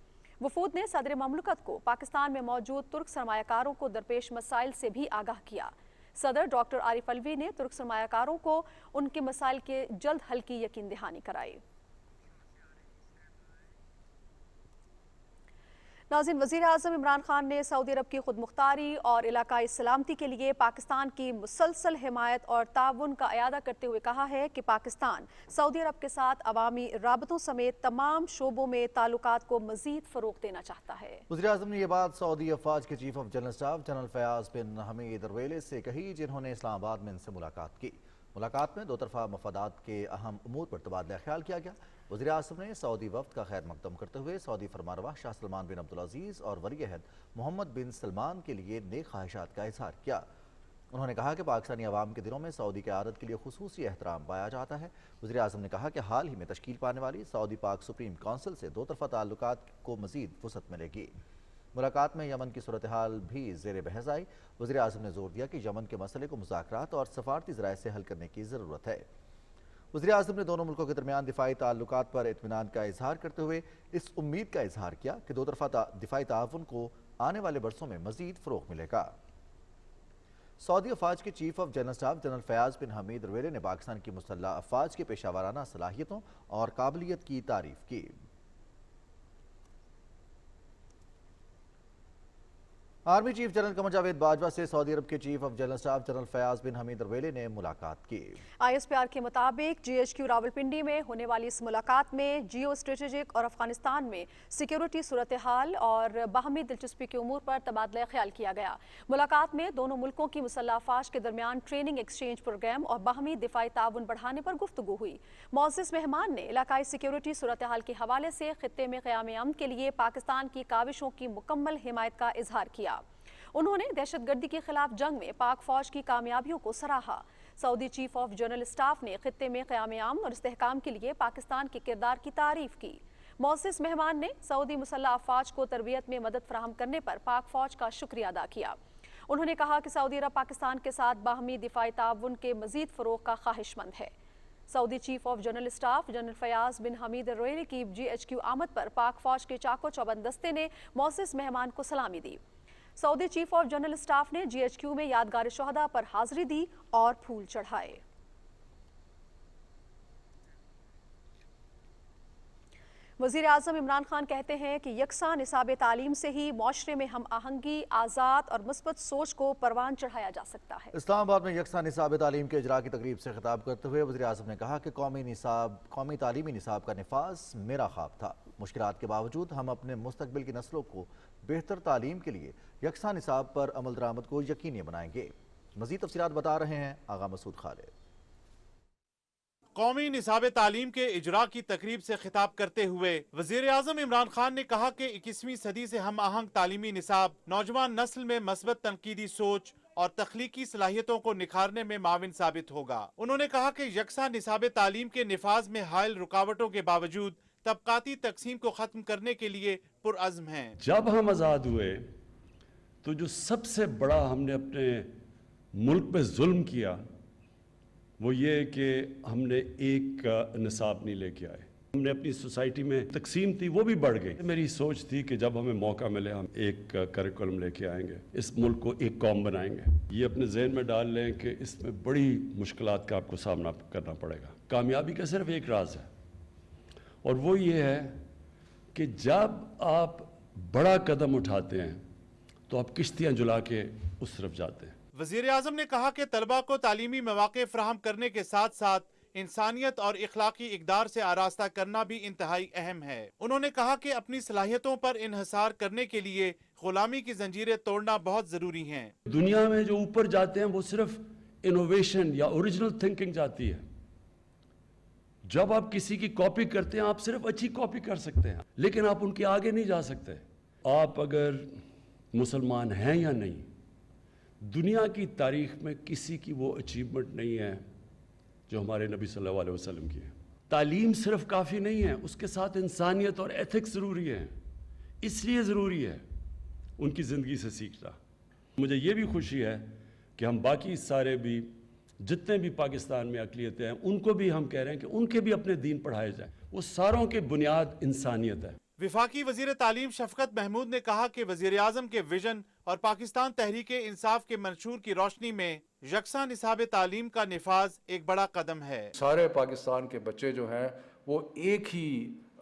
वफूद ने सदर ममलकत को पाकिस्तान में मौजूद तुर्क सरमायाकारों को दरपेश मसाइल से भी आगाह किया। सदर डॉक्टर आरिफ अलवी ने तुर्क सरमायाकारों को उनके मसाइल के जल्द हल की यकीन दहानी कराई। नाज़रीन, वज़ीर आज़म इमरान खान ने सऊदी अरब की खुद मुख्तारी और इलाकाई सलामती के लिए पाकिस्तान की मुसलसल हिमायत और ताउन का अयादा करते हुए कहा है कि पाकिस्तान सऊदी अरब के साथ अवामी राबतों समेत तमाम शोबों में ताल्लुकात को मज़ीद फ़रोग़ देना चाहता है। वज़ीर आज़म ने यह बात सऊदी अफवाज के chief of general staff general फयाज बिन हमीद अरवेले से कही, जिन्होंने इस्लामाबाद में इनसे मुलाकात की। मुलाकात में दो तरफ़ा मफादात के अहम उमूर पर तबादला ख्याल किया गया। वज़ीर आज़म ने सऊदी वफ़द का खैर मकदम करते हुए सऊदी फरमानरवा शाह सलमान बिन अब्दुल अज़ीज़ और वली अहद मोहम्मद बिन सलमान के लिए नेक ख्वाहिशात का इज़हार किया। उन्होंने कहा कि पाकिस्तानी अवाम के दिलों में सऊदी क़यादत के लिए खुसूसी एहतराम पाया जाता है। वज़ीर आज़म ने कहा कि हाल ही में तश्कील पाने वाली सऊदी पाक सुप्रीम काउंसिल से दो तरफ़ा ताल्लुकात को मज़ीद वुसअत मिलेगी। मुलाकात में यमन की सूरत हाल भी ज़ेर बहस आई। वज़ीर आज़म ने जोर दिया कि यमन के मसले को मुज़ाकरात और सफारती ज़राए से हल करने की ज़रूरत है। वज़ीर आज़म ने दोनों मुल्कों के दरमियान दिफाई ताल्लुकात पर इत्मीनान का इजहार करते हुए इस उम्मीद का इजहार किया कि दो तरफ़ा दिफाई ताउन को आने वाले बरसों में मज़ीद फ़रोग़ मिलेगा। सऊदी अफवाज के chief of general staff general फयाज बिन हमीद अरवेले ने पाकिस्तान की मुसल्लह अफवाज के पेशावराना सलाहियतों और काबिलियत की तारीफ़ की। Army chief general Qamar Javed Bajwa से सऊदी अरब के chief of general staff general फयाज बिन हमीद अरवेले ने मुलाकात की। ISPR के मुताबिक GHQ रावलपिंडी में होने वाली इस मुलाकात में जियो स्ट्रेटेजिक और अफगानिस्तान में सिक्योरिटी सूरत हाल और बाहमी दिलचस्पी के उमूर पर तबादला ख्याल किया गया। मुलाकात में दोनों मुल्कों की मुसल्लह अफवाज के दरमियान ट्रेनिंग एक्सचेंज प्रोग्राम और बाहमी दिफाई ताउन बढ़ाने पर गुफ्तगू हुई। मोअज़्ज़िज़ मेहमान ने इलाकाई सिक्योरिटी सूरत हाल के हवाले से खित्ते में क़याम अमन के लिए पाकिस्तान की काविशों की मुकम्मल हिमायत का इजहार किया। उन्होंने दहशतगर्दी के खिलाफ जंग में पाक फौज की कामयाबियों को सराहा। Saudi chief of general staff ने खित्ते में क़याम और इस्तेहकाम के लिए पाकिस्तान के किरदार की तारीफ की। मौसिस मेहमान ने सऊदी मुसल्लह अफवाज को तरबियत में मदद फराहम करने पर पाक फौज का शुक्रिया अदा किया। उन्होंने कहा कि सऊदी अरब पाकिस्तान के साथ बाहमी दिफाई ताउन के मजीद फ़रोग़ का ख्वाहिशमंद है। सऊदी chief of general staff general फयाज बिन हमीद रोयली की GHQ आमद पर पाक फौज के चाको चौबंद दस्ते ने मौसिस मेहमान को सलामी दी। सऊदी चीफ ऑफ जनरल स्टाफ ने GHQ में यादगार शोहदा पर हाजिरी दी और फूल चढ़ाए। वज़ीर आज़म इमरान खान कहते हैं कि यकसा निसाब तालीम से ही माशरे में हम आहंगी, आज़ाद और मुस्बत सोच को परवान चढ़ाया जा सकता है। इस्लामाबाद में यकसा निसाब तालीम के इजरा की तकरीब से खिताब करते हुए वज़ीर आज़म ने कहा कि कौमी तालीमी निसाब का नफाज मेरा ख्वाब था। मुश्किलात के बावजूद हम अपने मुस्तकबिल की नस्लों को बेहतर तालीम के लिए यकसा निसाब पर अमल दरामद को यकीनी बनाएंगे। मज़ीद तफसीलात बता रहे हैं आगा मसूद खालिद। कौमी निसाब तालीम के इजरा की तकरीब से खिताब करते हुए वज़ीर आज़म इमरान खान ने कहा कि 21वीं सदी से हम आहंग तालीमी निसाब नौजवान नस्ल में मस्बत तनकीदी सोच और तख्लीकी सलाहियतों को निखारने में माविन साबित होगा। उन्होंने कहा कि यकसा निसाब तालीम के निफाज में हायल रुकावटों के बावजूद तबकाती तकसीम को ख़त्म करने के लिए पुरअज़्म हैं। जब हम आज़ाद हुए तो जो सबसे बड़ा हमने अपने मुल्क पे जुल्म किया वो ये कि हमने एक निसाब नहीं लेके आए। हमने अपनी सोसाइटी में तकसीम थी वो भी बढ़ गई। मेरी सोच थी कि जब हमें मौका मिले हम एक करिकुलम लेके आएंगे, इस मुल्क को एक कौम बनाएंगे। ये अपने जहन में डाल लें कि इसमें बड़ी मुश्किलात का आपको सामना करना पड़ेगा। कामयाबी का सिर्फ एक राज है और वो ये है कि जब आप बड़ा कदम उठाते हैं तो आप किश्तियाँ जुला के उस तरफ जाते हैं। वज़ीर आज़म ने कहा कि तलबा को तालीमी मौक़े फ़राहम करने के साथ साथ इंसानियत और इखलाकी इक़दार से आरास्ता करना भी इंतहाई अहम है। उन्होंने कहा कि अपनी सलाहियतों पर इन्हिसार करने के लिए ग़ुलामी की जंजीरें तोड़ना बहुत ज़रूरी हैं। दुनिया में जो ऊपर जाते हैं वो सिर्फ इनोवेशन या ओरिजिनल थिंकिंग जाती है। जब आप किसी की कॉपी करते हैं आप सिर्फ अच्छी कॉपी कर सकते हैं, लेकिन आप उनके आगे नहीं जा सकते। आप अगर मुसलमान हैं या नहीं, दुनिया की तारीख में किसी की वो अचीवमेंट नहीं है जो हमारे नबी सल्लल्लाहु अलैहि वसल्लम की है। तालीम सिर्फ काफ़ी नहीं है, उसके साथ इंसानियत और एथिक्स ज़रूरी है। इसलिए ज़रूरी है उनकी ज़िंदगी से सीखना। मुझे ये भी खुशी है कि हम बाकी सारे भी जितने भी पाकिस्तान में अक़लियतें हैं उनको भी हम कह रहे हैं कि उनके भी अपने दीन पढ़ाए जाएं। वो सारों के बुनियाद इंसानियत है। विफाकी वज़ीर तालीम शफ़क़त महमूद ने कहा कि वज़ीर आज़म के विजन और पाकिस्तान तहरीक इंसाफ के मंशूर की रोशनी में यकसा निसाब तालीम का निफाज एक बड़ा कदम है। सारे पाकिस्तान के बच्चे जो हैं वो एक ही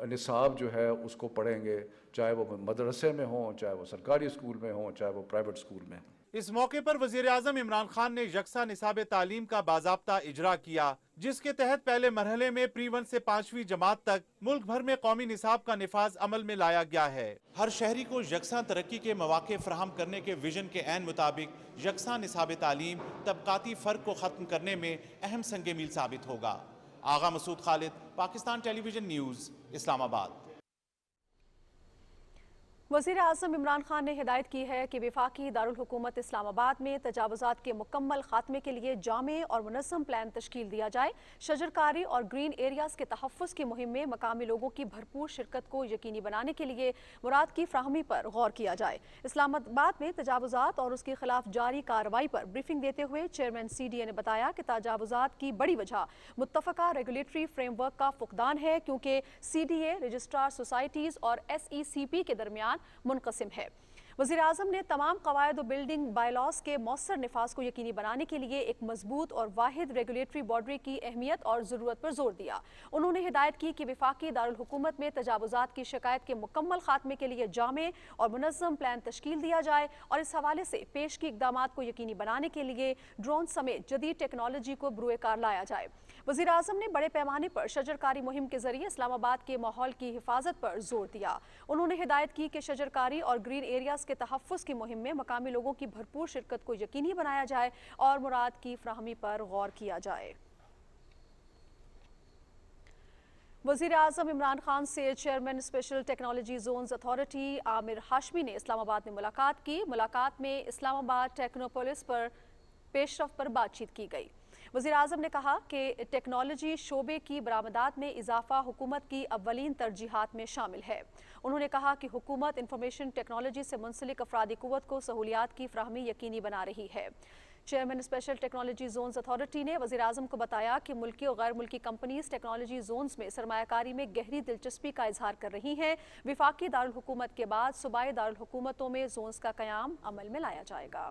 निसाब जो है उसको पढ़ेंगे, चाहे वो मदरसे में हों, चाहे वो सरकारी स्कूल में हों, चाहे वो प्राइवेट स्कूल में। इस मौके पर वज़ीर आज़म इमरान खान ने यकसा निसाब तालीम का बाज़ाब्ता इजरा किया, जिसके तहत पहले मरहले में प्री-1 से 5वीं जमात तक मुल्क भर में कौमी निसाब का निफाज अमल में लाया गया है। हर शहरी को यकसा तरक्की के मौके फराहम करने के विजन के ऐन मुताबिक यकसा निसाब तालीम तबकाती फ़र्क को ख़त्म करने में अहम संगे मील साबित होगा। आगा मसूद खालिद, पाकिस्तान टेलीविजन न्यूज़, इस्लामाबाद। वज़ीर आज़म इमरान खान ने हिदायत की है कि वफाकी दारुल हुकूमत इस्लामाबाद में तजावुज़ात के मुकम्मल खात्मे के लिए जामे और मुनज़्ज़म प्लान तश्कील दिया जाए। शजरकारी और ग्रीन एरियाज़ के तहफ़्फ़ुज़ की मुहिम में मकामी लोगों की भरपूर शिरकत को यकीनी बनाने के लिए मुराद की फ्राहमी पर गौर किया जाए। इस्लामाबाद में तजावुज़ात और उसके खिलाफ जारी कार्रवाई पर ब्रीफिंग देते हुए चेयरमैन CDA ने बताया कि तजावुज़ात की बड़ी वजह मुत्तफ़क़ा रेगुलेटरी फ्रेमवर्क का फुक़दान है, क्योंकि CDA रजिस्ट्रार सोसाइटीज़ और SECP के दरमियान मुनक़सिम है। वज़ीर आज़म ने तमाम क़वायद और बिल्डिंग बायलॉज के मौसर निफाज को यकीनी बनाने के लिए एक मजबूत और वाहिद रेगुलेटरी बॉडी की अहमियत और ज़रूरत पर जोर दिया। उन्होंने हिदायत की कि वफाकी दारुल हुकूमत में तजावुज़ात की शिकायत के मुकम्मल खात्मे के लिए जामे और मुनज़्ज़म प्लान तश्कील दिया जाए और इस हवाले से पेश की इक़दामात को यकीनी बनाने के लिए ड्रोन समेत जदीद टेक्नोलॉजी को बरूए कार लाया जाए। वज़ीर आज़म ने बड़े पैमाने पर शजरकारी मुहिम के जरिए इस्लामाबाद के माहौल की हिफाजत पर जोर दिया। उन्होंने हिदायत की कि शजरकारी और ग्रीन एरियाज़ के तहफ़्फ़ुज़ की मुहिम में मकामी लोगों की भरपूर शिरकत को यकीनी बनाया जाए और मुराद की फ्राहमी पर गौर किया जाए। वज़ीर आज़म इमरान खान से chairman special technology zones authority Aamir Hashmi ने इस्लामाबाद में मुलाकात की। मुलाकात में इस्लामाबाद टेक्नोपोलिस पर पेशरफ पर बातचीत की गई। वज़ीर आज़म ने कहा कि टेक्नोलॉजी शोबे की बरामदात में इजाफा हुकूमत की अव्वलीन तरजीहात में शामिल है। उन्होंने कहा कि हुकूमत इंफॉर्मेशन टेक्नोलॉजी से मुंसलिक अफरादी कुव्वत को सहूलियात की फराहमी यकीनी बना रही है। Chairman special technology zones authority ने वज़ीर आज़म को बताया कि मुल्की और गैर मुल्की कंपनीज टेक्नोलॉजी जोन्स में सरमायाकारी में गहरी दिलचस्पी का इजहार कर रही हैं। विफाकी दारुल हुकूमत के बाद सूबाई दारुल हुकूमतों में जोन्स का क़याम अमल में लाया जाएगा।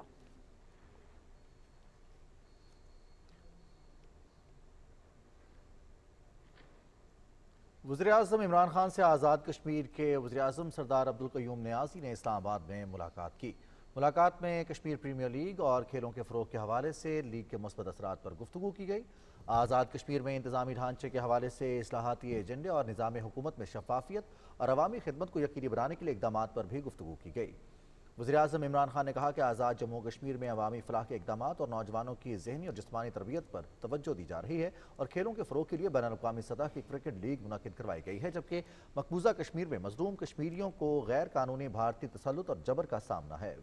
वज़ीर-ए-आज़म इमरान खान से आज़ाद कश्मीर के वज़ीर-ए-आज़म सरदार अब्दुल क़य्यूम नियाज़ी ने इस्लामाबाद में मुलाकात की। मुलाकात में कश्मीर प्रीमियर लीग और खेलों के फ़रोग़ के हवाले से लीग के मुस्बत असरात पर गुफ्तगू की गई। आज़ाद कश्मीर में इंतज़ामी ढांचे के हवाले से इस्लाहाती एजेंडे और निज़ाम हुकूमत में शफ़ाफ़ियत और अवामी खिदमत को यकीनी बनाने के लिए इक़दामात पर भी गुफ्तगू की गई। वज़ीर-ए-आज़म इमरान खान ने कहा कि आज़ाद जम्मू कश्मीर में अवामी फलाह के इक़दामात और नौजवानों की ज़हनी और जिस्मानी तरबियत पर तवज्जो दी जा रही है और खेलों के फ़रोग़ के लिए बैनुल-अक़वामी सतह की क्रिकेट लीग मुनक़िद करवाई गई है, जबकि मकबूजा कश्मीर में मज़लूम कश्मीरियों को गैर कानूनी भारतीय तसल्लुत और जबर का सामना है।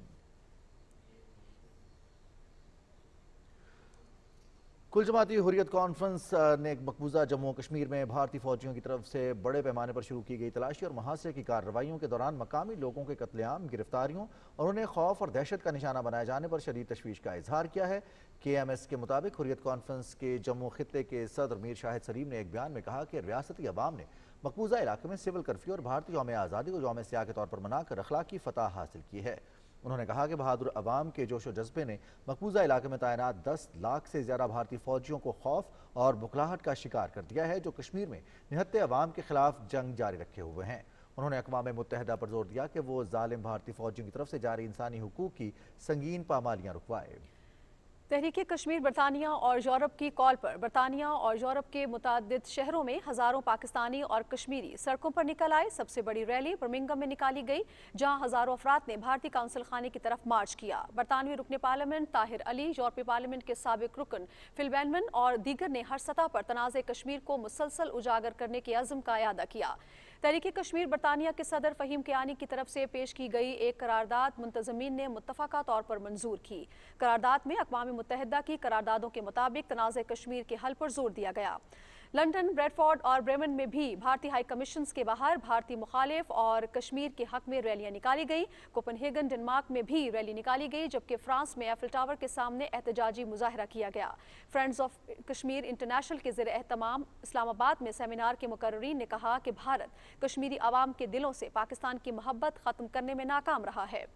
कुल जमाती हुर्रियत कॉन्फ्रेंस ने मकबूजा जम्मू कश्मीर में भारतीय फौजियों की तरफ से बड़े पैमाने पर शुरू की गई तलाशी और मुहासरे की कार्रवाइयों के दौरान मकामी लोगों के कत्लेआम, गिरफ्तारियों और उन्हें खौफ और दहशत का निशाना बनाए जाने पर शदीद तशवीश का इजहार किया है। KMS के मुताबिक हुर्रियत कॉन्फ्रेंस के जम्मू खित्ते के सदर मीर शाहिद सलीम ने एक बयान में कहा कि रियासती अवाम ने मकबूजा इलाके में सिविल कर्फ्यू और भारतीय यौम आज़ादी को यौम सियाह के तौर पर मनाकर अखलाकी फतह हासिल की है। उन्होंने कहा कि बहादुर अवाम के जोश व जज्बे ने मकबूजा इलाके में तैनात 10 लाख से ज़्यादा भारतीय फौजियों को खौफ और बुखलाहट का शिकार कर दिया है, जो कश्मीर में निहत्ते अवाम के खिलाफ जंग जारी रखे हुए हैं। उन्होंने अक़वाम मुत्तहिदा पर जोर दिया कि वो जालिम भारतीय फौजियों की तरफ से जारी इंसानी हुकूक की संगीन पामालियाँ रुकवाए। तहरीक कश्मीर बरतानिया और यूरोप की कॉल पर बरतानिया और यूरोप के मुतादिद शहरों में हज़ारों पाकिस्तानी और कश्मीरी सड़कों पर निकल आए। सबसे बड़ी रैली बर्मिंघम में निकाली गई, जहां हज़ारों अफराद ने भारतीय काउंसिल खाने की तरफ मार्च किया। बरतानवी रुकन पार्लियामेंट ताहिर अली, यूरोपीय पार्लियामेंट के साबिक रुकन फिल बैनमन और दीगर ने हर सतह पर तनाज़े कश्मीर को मुसलसल उजागर करने के अज़्म का इयादा किया। तहरीक कश्मीर बरतानिया के सदर फ़हीम कियानी की तरफ से पेश की गई एक करारदाद मुंतज़मीन ने मुत्तफ़क़ा तौर पर मंजूर की। करारदाद में अक़वाम मुत्तहिदा की करारदादों के मुताबिक तनाज़े कश्मीर के हल पर जोर दिया गया। लंदन, ब्रेडफोर्ड और ब्रेमन में भी भारतीय हाई कमीशन के बाहर भारतीय मुखालिफ और कश्मीर के हक में रैलियां निकाली गई। कोपनहेगन, डेनमार्क में भी रैली निकाली गई, जबकि फ्रांस में एफिल टावर के सामने एहतजाजी मुजाहरा किया गया। फ्रेंड्स ऑफ कश्मीर इंटरनेशनल के ज़ेर एहतमाम इस्लामाबाद में सेमिनार के मुकर्रीरीन ने कहा कि भारत कश्मीरी आवाम के दिलों से पाकिस्तान की मोहब्बत ख़त्म करने में नाकाम रहा है।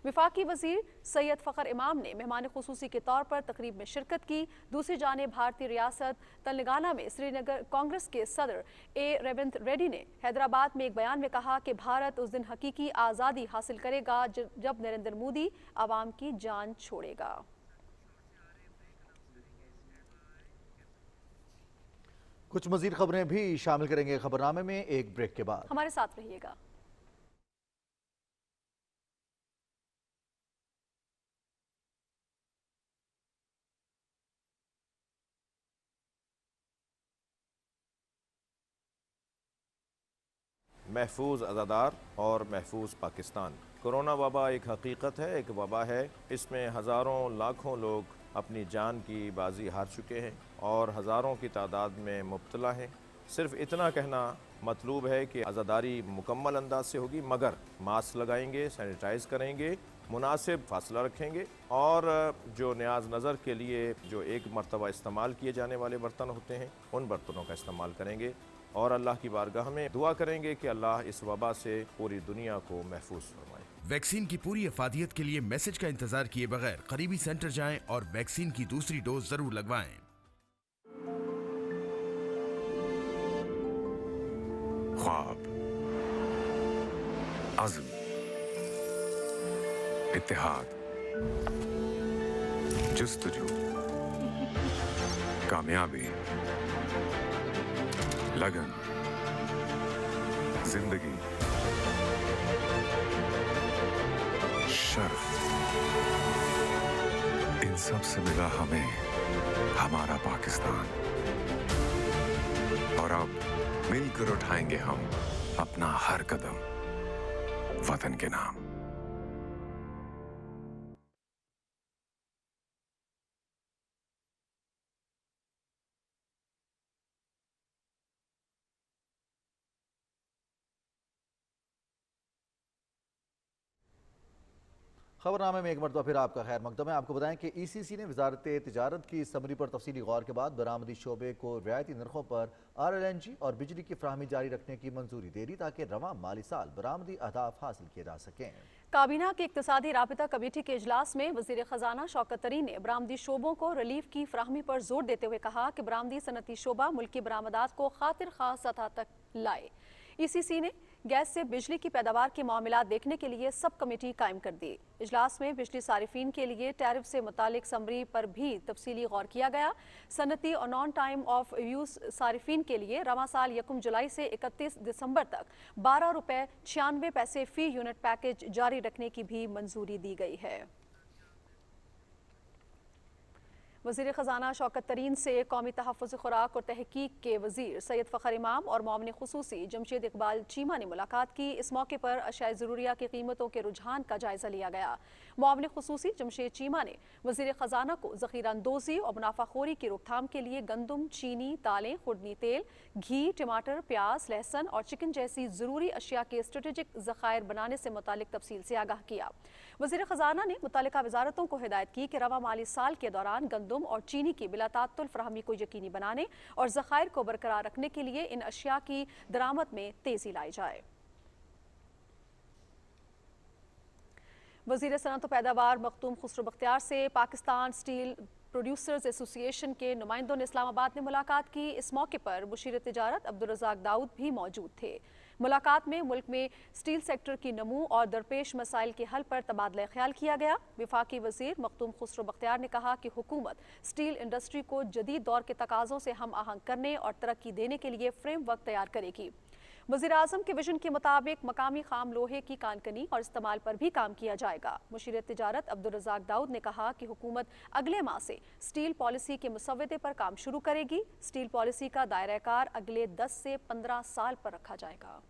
विफाकी वज़ीर सैयद फ़खर इमाम ने मेहमान खुसूसी के तौर पर तकरीब में शिरकत की। दूसरी जानिब भारतीय रियासत तेलंगाना में श्रीनगर कांग्रेस के सदर रेवंत रेड्डी ने हैदराबाद में एक बयान में कहा कि भारत उस दिन हकीकी आज़ादी हासिल करेगा जब नरेंद्र मोदी आवाम की जान छोड़ेगा। कुछ मज़ीद खबरें भी शामिल करेंगे खबरनामे में एक ब्रेक के बाद। हमारे साथ रहिएगा। महफूज अज़ादार और महफूज पाकिस्तान। कोरोना वबा एक हकीकत है, एक वबा है। इसमें हज़ारों लाखों लोग अपनी जान की बाजी हार चुके हैं और हज़ारों की तादाद में मुब्तला हैं। सिर्फ इतना कहना मतलूब है कि अज़ादारी मुकम्मल अंदाज से होगी, मगर मास्क लगाएंगे, सैनिटाइज़ करेंगे, मुनासिब फासला रखेंगे और जो न्याज नज़र के लिए जो एक मरतबा इस्तेमाल किए जाने वाले बर्तन होते हैं, उन बर्तनों का इस्तेमाल करेंगे और अल्लाह की बारगाह में दुआ करेंगे कि अल्लाह इस वबा से पूरी दुनिया को महफूज फरमाए। वैक्सीन की पूरी अफादियत के लिए मैसेज का इंतजार किए बगैर करीबी सेंटर जाएं और वैक्सीन की दूसरी डोज जरूर लगवाएं। ख्वाब, अज़्म, इत्तेहाद, जुस्तजू, कामयाबी, लगन, जिंदगी, शर्फ, इन सब से मिला हमें हमारा पाकिस्तान। और अब मिलकर उठाएंगे हम अपना हर कदम वतन के नाम। खबरनामे में एक मरतबा फिर आपका खैर मकदम है। आपको बताएं कि ECC ने वजारत तिजारत की समरी पर तफसीली गौर के बाद बरामदी शोबे को रियायती नरखों पर RLNG और बिजली की फ्राहमी जारी रखने की मंजूरी दे दी ताकि रवां माली साल बरामदी अहदाफ हासिल किए जा सकें। काबीना की इक्तिसादी राबिता कमेटी के इजलास में वजीर खजाना शौकत तरीन ने बरामदी शोबों को रिलीफ की फ्राहमी पर जोर देते हुए कहा कि बरामदी सनती शोबा मुल्क की बरामदात को खातिर खास सतह तक लाए। ECC ने गैस से बिजली की पैदावार के मामलात देखने के लिए सब कमेटी कायम कर दी। इजलास में बिजली सारिफीन के लिए टैरिफ से मुतालिक समरी पर भी तफसीली गौर किया गया। सनती और नॉन टाइम ऑफ यूज सारिफीन के लिए रवां साल 1 जुलाई से 31 दिसंबर तक 12 रुपये 96 पैसे फी यूनिट पैकेज जारी रखने की भी मंजूरी दी गई है। वज़ीर ख़जाना शौकत तरीन से कौमी तहफ़्फ़ुज़ खुराक और तहकीक के वज़ीर सैयद फ़खर इमाम और मोमिन ख़ुसूसी जमशेद इकबाल चीमा ने मुलाकात की। इस मौके पर अशियाए ज़रूरिया की कीमतों के रुझान का जायज़ा लिया गया। मोमिन ख़ुसूसी जमशेद चीमा ने वज़ीर ख़जाना को ज़ख़ीरा अंदोज़ी और मुनाफाखोरी की रोकथाम के लिए गंदम, चीनी, दालें, खुर्दनी तेल, घी, टमाटर, प्याज, लहसुन और चिकन जैसी ज़रूरी अशिया के स्ट्रेटेजिक ज़खायर बनाने से मुतालिक तफसील से आगाह किया। वज़ीर ख़जाना ने मुतल्लिका वज़ारतों को हिदायत की कि रवा माली साल के दौरान गंदम और चीनी की बिलातातुल फ्राहमी को यकीनी बनाने और ज़खायर को बरकरार रखने के लिए इन अशिया की दरामद में तेज़ी लाई जाए। वज़ीर सनअत व पैदावार मखदूम खुसरो बख्तियार से पाकिस्तान स्टील प्रोड्यूसर्स एसोसिएशन के नुमाइंदों ने इस्लामाबाद में मुलाकात की। इस मौके पर मुशीर तिजारत अब्दुल रज़ाक दाऊद भी मौजूद थे। मुलाकात में मुल्क में स्टील सेक्टर की नमू और दरपेश मसाइल के हल पर तबादला ख्याल किया गया। वफाकी वज़ीर मखदूम खुसरो बख्तियार ने कहा कि हुकूमत स्टील इंडस्ट्री को जदीद दौर के तकाज़ों से हम आहंग करने और तरक्की देने के लिए फ्रेमवर्क तैयार करेगी। वज़ीर आज़म के विजन के मुताबिक मकामी खाम लोहे की कानकनी और इस्तेमाल पर भी काम किया जाएगा। मुशीर तिजारत अब्दुल रज़ाक दाऊद ने कहा कि हुकूमत अगले माह से स्टील पॉलिसी के मुसव्वदे पर काम शुरू करेगी। स्टील पॉलिसी का दायरा कार अगले 10 से 15 साल पर रखा जाएगा।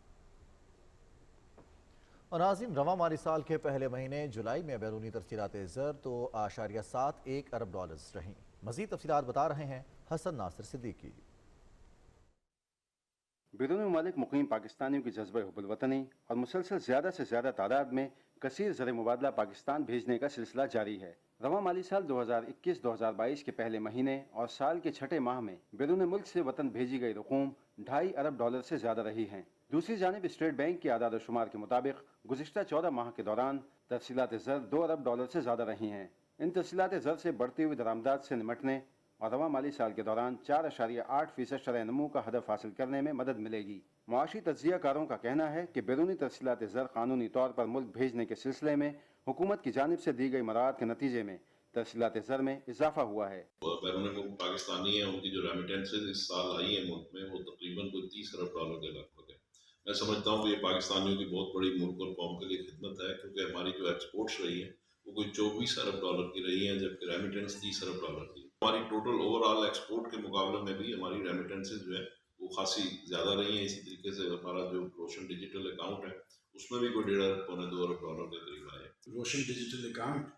और नाज़रीन, रवां माली साल के पहले महीने जुलाई में बैरूनी तरसीलात ज़र $2.71 अरब रहीं। मज़ीद तफसीलात बता रहे हैं हसन नासिर सिद्दीकी। बैरून ममालिक मुक़ीम पाकिस्तानियों की जज्बा हुब्बुल वतनी और मुसलसल ज़्यादा से ज़्यादा तादाद में कसीर ज़र मुबादला पाकिस्तान भेजने का सिलसिला जारी है। रवां माली साल 2021-2022 के पहले महीने और साल के छठे माह में बैरून मुल्क से वतन भेजी गई रकूम $2.5 अरब से ज़्यादा रही हैं। दूसरी जानिब स्टेट बैंक के आदाद शुमार के मुताबिक गुज़िश्ता 14 माह के दौरान तरसीलात ज़र $2 अरब से ज़्यादा रही हैं। इन तरसीलात ज़र से बढ़ती हुई दरामदात से निमटने और रवां माली साल के दौरान 4.8% शरह नमू का हदफ हासिल करने में मदद मिलेगी। मुआशी तज्ज़ियाकारों का कहना है कि बैरूनी तरसीलात ज़र कानूनी तौर पर मुल्क भेजने के सिलसिले में हुकूमत की जानिब से दी गई मराहत के नतीजे में तरसीलात ज़र में इजाफा हुआ है। बैरून मुल्क पाकिस्तानी है, उनकी जो रेमिटेंसेज इस साल आई है मुल्क में वो तकरीबन कोई $30 अरब के लगभग है। मैं समझता हूँ कि ये पाकिस्तानियों की बहुत बड़ी मुल्क और कौम के लिए खिदमत है, क्योंकि हमारी जो एक्सपोर्ट्स रही है वो कोई $24 अरब की रही है, जबकि रेमिटेंस $30 अरब की। हमारी टोटल ओवरऑल एक्सपोर्ट के मुकाबले में भी हमारी रेमिटेंसेज जो है वो खासी ज़्यादा रही हैं। इसी तरीके से हमारा जो रोशन डिजिटल अकाउंट है उसमें भी कोई $1.5-2 अरब के करीब आए। रोशन डिजिटल अकाउंट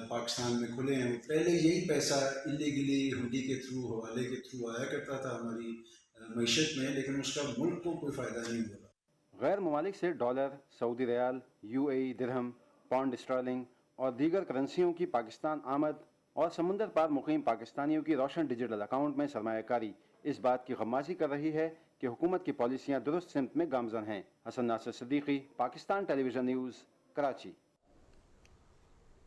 पाकिस्तान में खुले हैं। पहले यही पैसा इलीगली हुंडी के थ्रू, हवाले के थ्रू आया करता था हमारी मईशत में, लेकिन उसका मुल्क को कोई फ़ायदा नहीं हुआ। गैर ममालिक से डॉलर, सऊदी रियाल, UAE दिरहम, पाउंड स्टर्लिंग और दीगर करेंसियों की पाकिस्तान आमद और समुंदर पार मुक़ीम पाकिस्तानियों की रोशन डिजिटल अकाउंट में सरमायाकारी इस बात की गमाज़ी कर रही है कि हुकूमत की पॉलिसियाँ दुरुस्त सिमत में गामज़न हैं। Hasan Nasir Siddiqui, Pakistan television news, Karachi.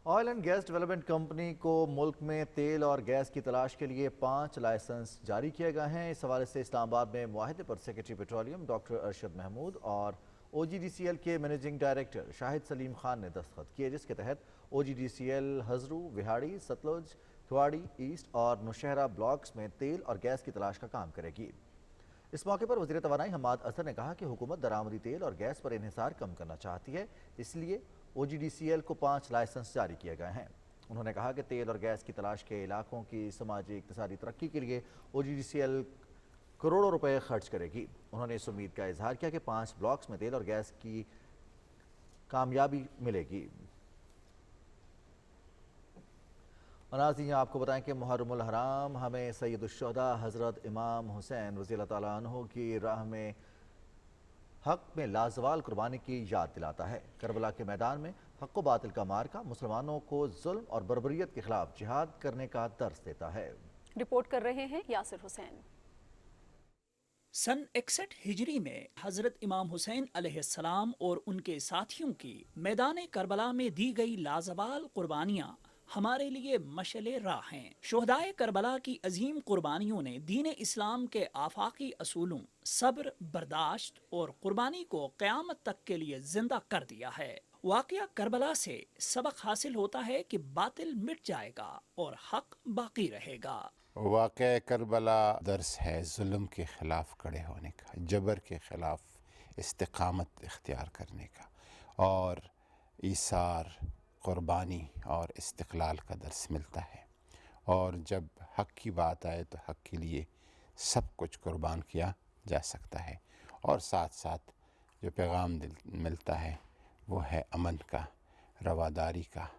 Oil and gas development company को मुल्क में तेल और गैस की तलाश के लिए 5 लाइसेंस जारी किए गए हैं। इस हवाले से इस्लामाबाद में मुआहदे पर secretary petroleum doctor Arshad Mahmood और OGDCL के मैनेजिंग डायरेक्टर शाहिद सलीम खान ने दस्तखत किए, जिसके तहत OGDCL हजरू, विहाड़ी, सतलुज, थुआड़ी ईस्ट और नौशहरा ब्लॉक्स में तेल और गैस की तलाश का काम करेगी। इस मौके पर वज़ीर तवानाई हम्माद असर ने कहा कि हुकूमत दरामदी तेल और गैस पर इन्हिसार कम करना चाहती है, इसलिए OGDCL को 5 लाइसेंस जारी किए गए हैं। उन्होंने कहा कि तेल और गैस की तलाश के इलाकों की समाजी इक़्तिसादी तरक्की के लिए OGDCL करोड़ों रुपए खर्च करेगी। उन्होंने इस उम्मीद का इजहार किया कि 5 ब्लॉक्स में तेल और गैस की कामयाबी मिलेगी। और नाज़रीन, आपको बताएं कि मुहर्रमुल हराम हमें सैयदुश्शुहदा हज़रत इमाम हुसैन रज़ियल्लाहु तआला अन्हु की राह में हक़ में लाजवाल कुर्बानी की याद दिलाता है। करबला के मैदान में हक व बातिल का मार्का मुसलमानों को जुल्म और बर्बरियत के खिलाफ जिहाद करने का दर्स देता है। रिपोर्ट कर रहे हैं यासिर हुसैन। सन 61 हिजरी में हजरत इमाम हुसैन अलैहिस्सलाम और उनके साथियों की मैदान करबला में दी गई लाजवाल कुर्बानियाँ हमारे लिए मशले राह हैं। शोहदाए करबला की अजीम कुर्बानियों ने दीन इस्लाम के आफाकी असूलों सब्र, बर्दाश्त और कुर्बानी को क़यामत तक के लिए जिंदा कर दिया है। वाक़या करबला से सबक हासिल होता है कि बातिल मिट जाएगा और हक बाकी रहेगा। वाक़या करबला दर्स है जुल्म के ख़िलाफ़ खड़े होने का, जबर के ख़िलाफ़ इस्तिक़ामत इख्तियार करने का और ईसार, क़ुरबानी और इस्तिक़लाल का दर्स मिलता है। और जब हक़ की बात आए तो हक़ के लिए सब कुछ कुर्बान किया जा सकता है। और साथ साथ जो पैगाम मिलता है वो है अमन का, रवादारी का।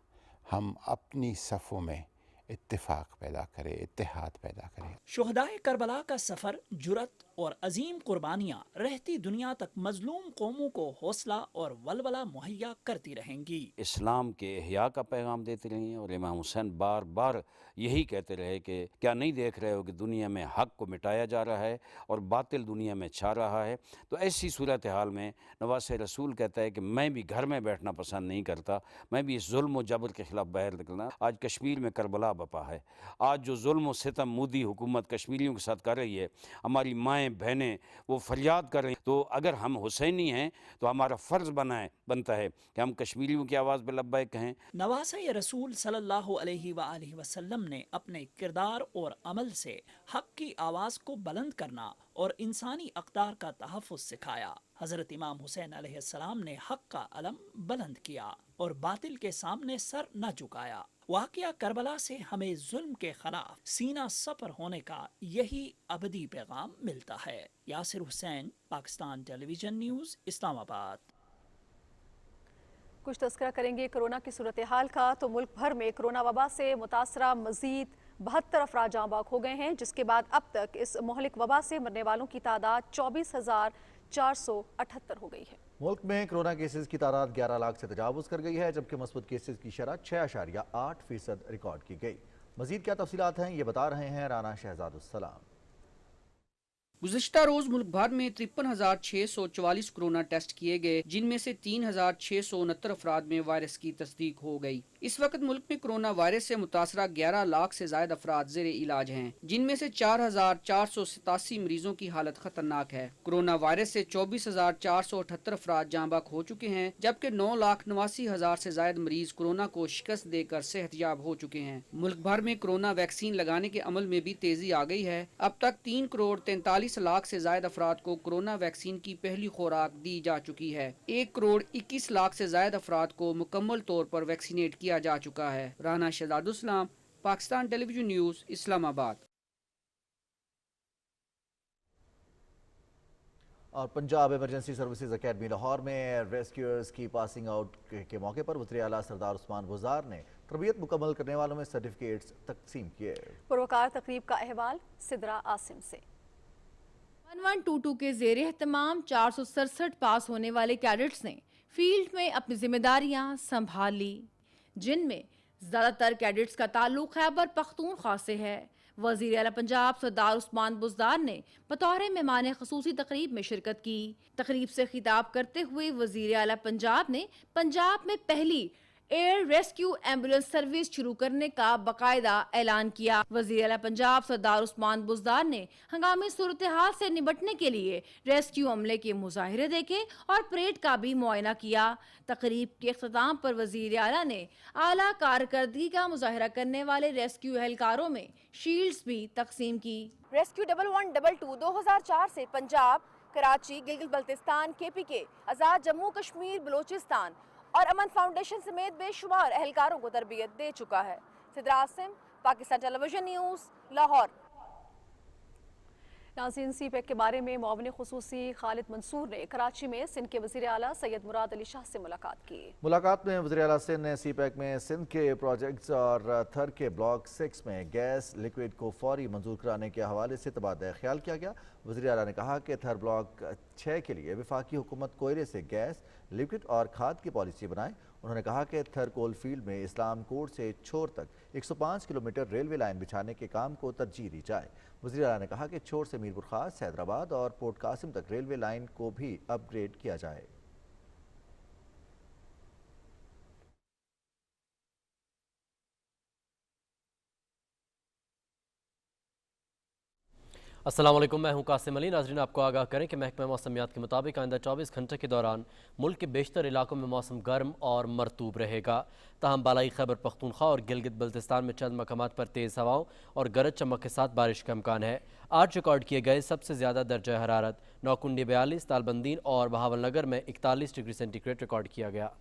हम अपनी सफ़ों में इत्तेफाक पैदा करें, इत्तेहाद पैदा करें। शुहदाए करबला का सफ़र, जुरत और अजीम कुर्बानियाँ रहती दुनिया तक मजलूम कौमों को हौसला और वलवला मुहैया करती रहेंगी। इस्लाम के इहया का पैगाम देते रहे और इमाम हुसैन बार बार यही कहते रहे कि क्या नहीं देख रहे हो कि दुनिया में हक़ को मिटाया जा रहा है और बातिल दुनिया में छा रहा है। तो ऐसी सूरत हाल में नवासे रसूल कहता है कि मैं भी घर में बैठना पसंद नहीं करता, मैं भी इस जुल्म और जबर के ख़िलाफ़ बाहर निकलना। आज कश्मीर में करबला बपा है। आज जो जुल्म और सितम मोदी हुकूमत कश्मीरियों के साथ कर रही है, हमारी माएँ बहनें वो फरियाद कर रही हैं। तो अगर हम हुसैनी हैं तो हमारा फ़र्ज़ बनता है कि हम कश्मीरियों की आवाज़ पे लब्बैक कहें। नवासे रसूल सल्लल्लाहु अलैहि वसल्लम ने अपने किरदार और अमल से हक़ की आवाज़ को बुलंद करना और इंसानी अक़दार का तहफ़्फ़ुज़ सिखाया। हज़रत इमाम हुसैन अलैहिस्सलाम ने हक़ का अलम बुलंद किया और बातिल के सामने सर न झुकाया। वाक़या करबला से हमें जुल्म के खिलाफ सीना सपर होने का यही अबदी पैगाम मिलता है। Yasir Hussain, Pakistan television news, Islamabad. कुछ तस्करा करेंगे कोरोना की सूरत हाल का। तो मुल्क भर में कोरोना वबा से मुतासरा मजीद 72 अफराद जाँ बाक हो गए हैं, जिसके बाद अब तक इस मोहलिक वबा से मरने वालों की तादाद 24,478 हो गई है। मुल्क में कोरोना केसेस की तादाद 11 लाख से तजावुज़ कर गई है, जबकि मस्बत केसेस की शरह 6.8% रिकॉर्ड की गई। मजीद क्या तफसीलात हैं, ये बता रहे हैं राना शहजादुस्सलाम। गुज़िश्ता रोज मुल्क भर में 53,644 कोरोना टेस्ट किए गए, जिनमें से 3,669 अफराद में वायरस की तस्दीक हो गई। इस वक्त मुल्क में कोरोना वायरस से मुतासरा 11 लाख से ज्यादा अफराद ज़ेरे इलाज हैं, जिनमें से 4,487 मरीजों की हालत खतरनाक है। कोरोना वायरस से 24,478 अफराद जाँ बाक हो चुके हैं, जबकि 9,89,000 से ज्यादा मरीज कोरोना को शिकस्त देकर सेहतयाब हो चुके हैं। मुल्क भर में कोरोना वैक्सीन लगाने के अमल में भी तेजी आ गई है। अब तक 3,43,00,000 लाख से ज्यादा अफराद को कोरोना वैक्सीन की पहली खुराक दी जा चुकी है। 1,21,00,000 से ज्यादा अफराद को मुकम्मल तौर पर वैक्सीनेट किया जा चुका है। Rana Shahzadussalam, Pakistan television news, Islamabad. और Punjab emergency services academy Lahore में रेस्क्यूअर्स की पासिंग आउट के मौके पर वज़ीर आला सरदार उस्मान बुज़दार ने तरबियत मुकम्मल करने वालों में सर्टिफिकेट्स तकसीम किए। पुरवकार तकरीब का अहवाल सिद्रा आसिम से। 1122 के ज़ेरे एहतमाम 467 पास होने वाले कैडेट्स ने फील्ड में अपनी जिम्मेदारियां संभाल ली, जिनमें ज़्यादातर कैडेट्स का ताल्लुक खैबर पख्तूनख्वा से है। वज़ीर आला पंजाब सरदार उस्मान बुज़दार ने बतौर मेहमान ख़ुसूसी तकरीब में शिरकत की। तकरीब से खिताब करते हुए वज़ीर आला पंजाब ने पंजाब में पहली एयर रेस्क्यू एम्बुलेंस सर्विस शुरू करने का बाकायदा ऐलान किया। वज़ीर आला पंजाब सरदार उस्मान बुज़दार ने हंगामी सूरत हाल से निपटने के लिए रेस्क्यू अमले के मुजाहिरे देखे और परेड का भी मुआयना किया। तकरीब के इख्तिताम पर वज़ीर आला ने आला कारकर्दगी का मुजाहिरा करने वाले रेस्क्यू एहलकारों में शील्ड्स भी तकसीम की। रेस्क्यू 1122 2004 से पंजाब, कराची, गिलगित बल्तिस्तान, KPK, आज़ाद जम्मू कश्मीर, बलोचिस्तान और अमन फाउंडेशन समेत बेशुमार एहलकारों को तरबियत दे चुका है। Sidra Asim, Pakistan television news, Lahore. नाज़रीन, CPEC के बारे में मुआविन ख़ुसूसी खालिद मंसूर ने कराची में सिंध के वज़ीर आला सैयद मुराद अली शाह से मुलाकात की। मुलाकात में वज़ीर आला सिंध ने CPEC में सिंध के प्रोजेक्ट्स और थर के ब्लॉक 6 में गैस लिक्विड को फौरी मंजूर कराने के हवाले से तबादला ख्याल किया गया। वज़ीर आला ने कहा कि थर ब्लॉक 2006 के लिए वफाकी हुकूमत कोयले से गैस, लिक्विड और खाद की पॉलिसी बनाए। उन्होंने कहा कि थर कोल फील्ड में इस्लाम कोट से छोर तक 105 किलोमीटर रेलवे लाइन बिछाने के काम को तरजीह दी जाए। वज़ीर आला ने कहा कि छोर से मीरपुर खास, हैदराबाद और पोर्ट कासिम तक रेलवे लाइन को भी अपग्रेड किया जाए। अस्सलाम वालेकुम, मैं हूं कासिम अली। नाज़रीन, आपको आगाह करें कि महकमा मौसमियात के मुताबिक आइंदा 24 घंटे के दौरान मुल्क के बेशतर इलाकों में मौसम गर्म और मरतूब रहेगा। ताहम बालाई खैबर पख्तूनख्वा और गिलगित बल्तिस्तान में चंद मकामात पर तेज़ हवाओं और गरज चमक के साथ बारिश का इम्कान है। आज रिकॉर्ड किए गए सबसे ज़्यादा दर्जा हरारत नौकुंडी 42, तालबंदीन और बहावलनगर में 41 डिग्री सेंटीग्रेड रिकॉर्ड किया गया।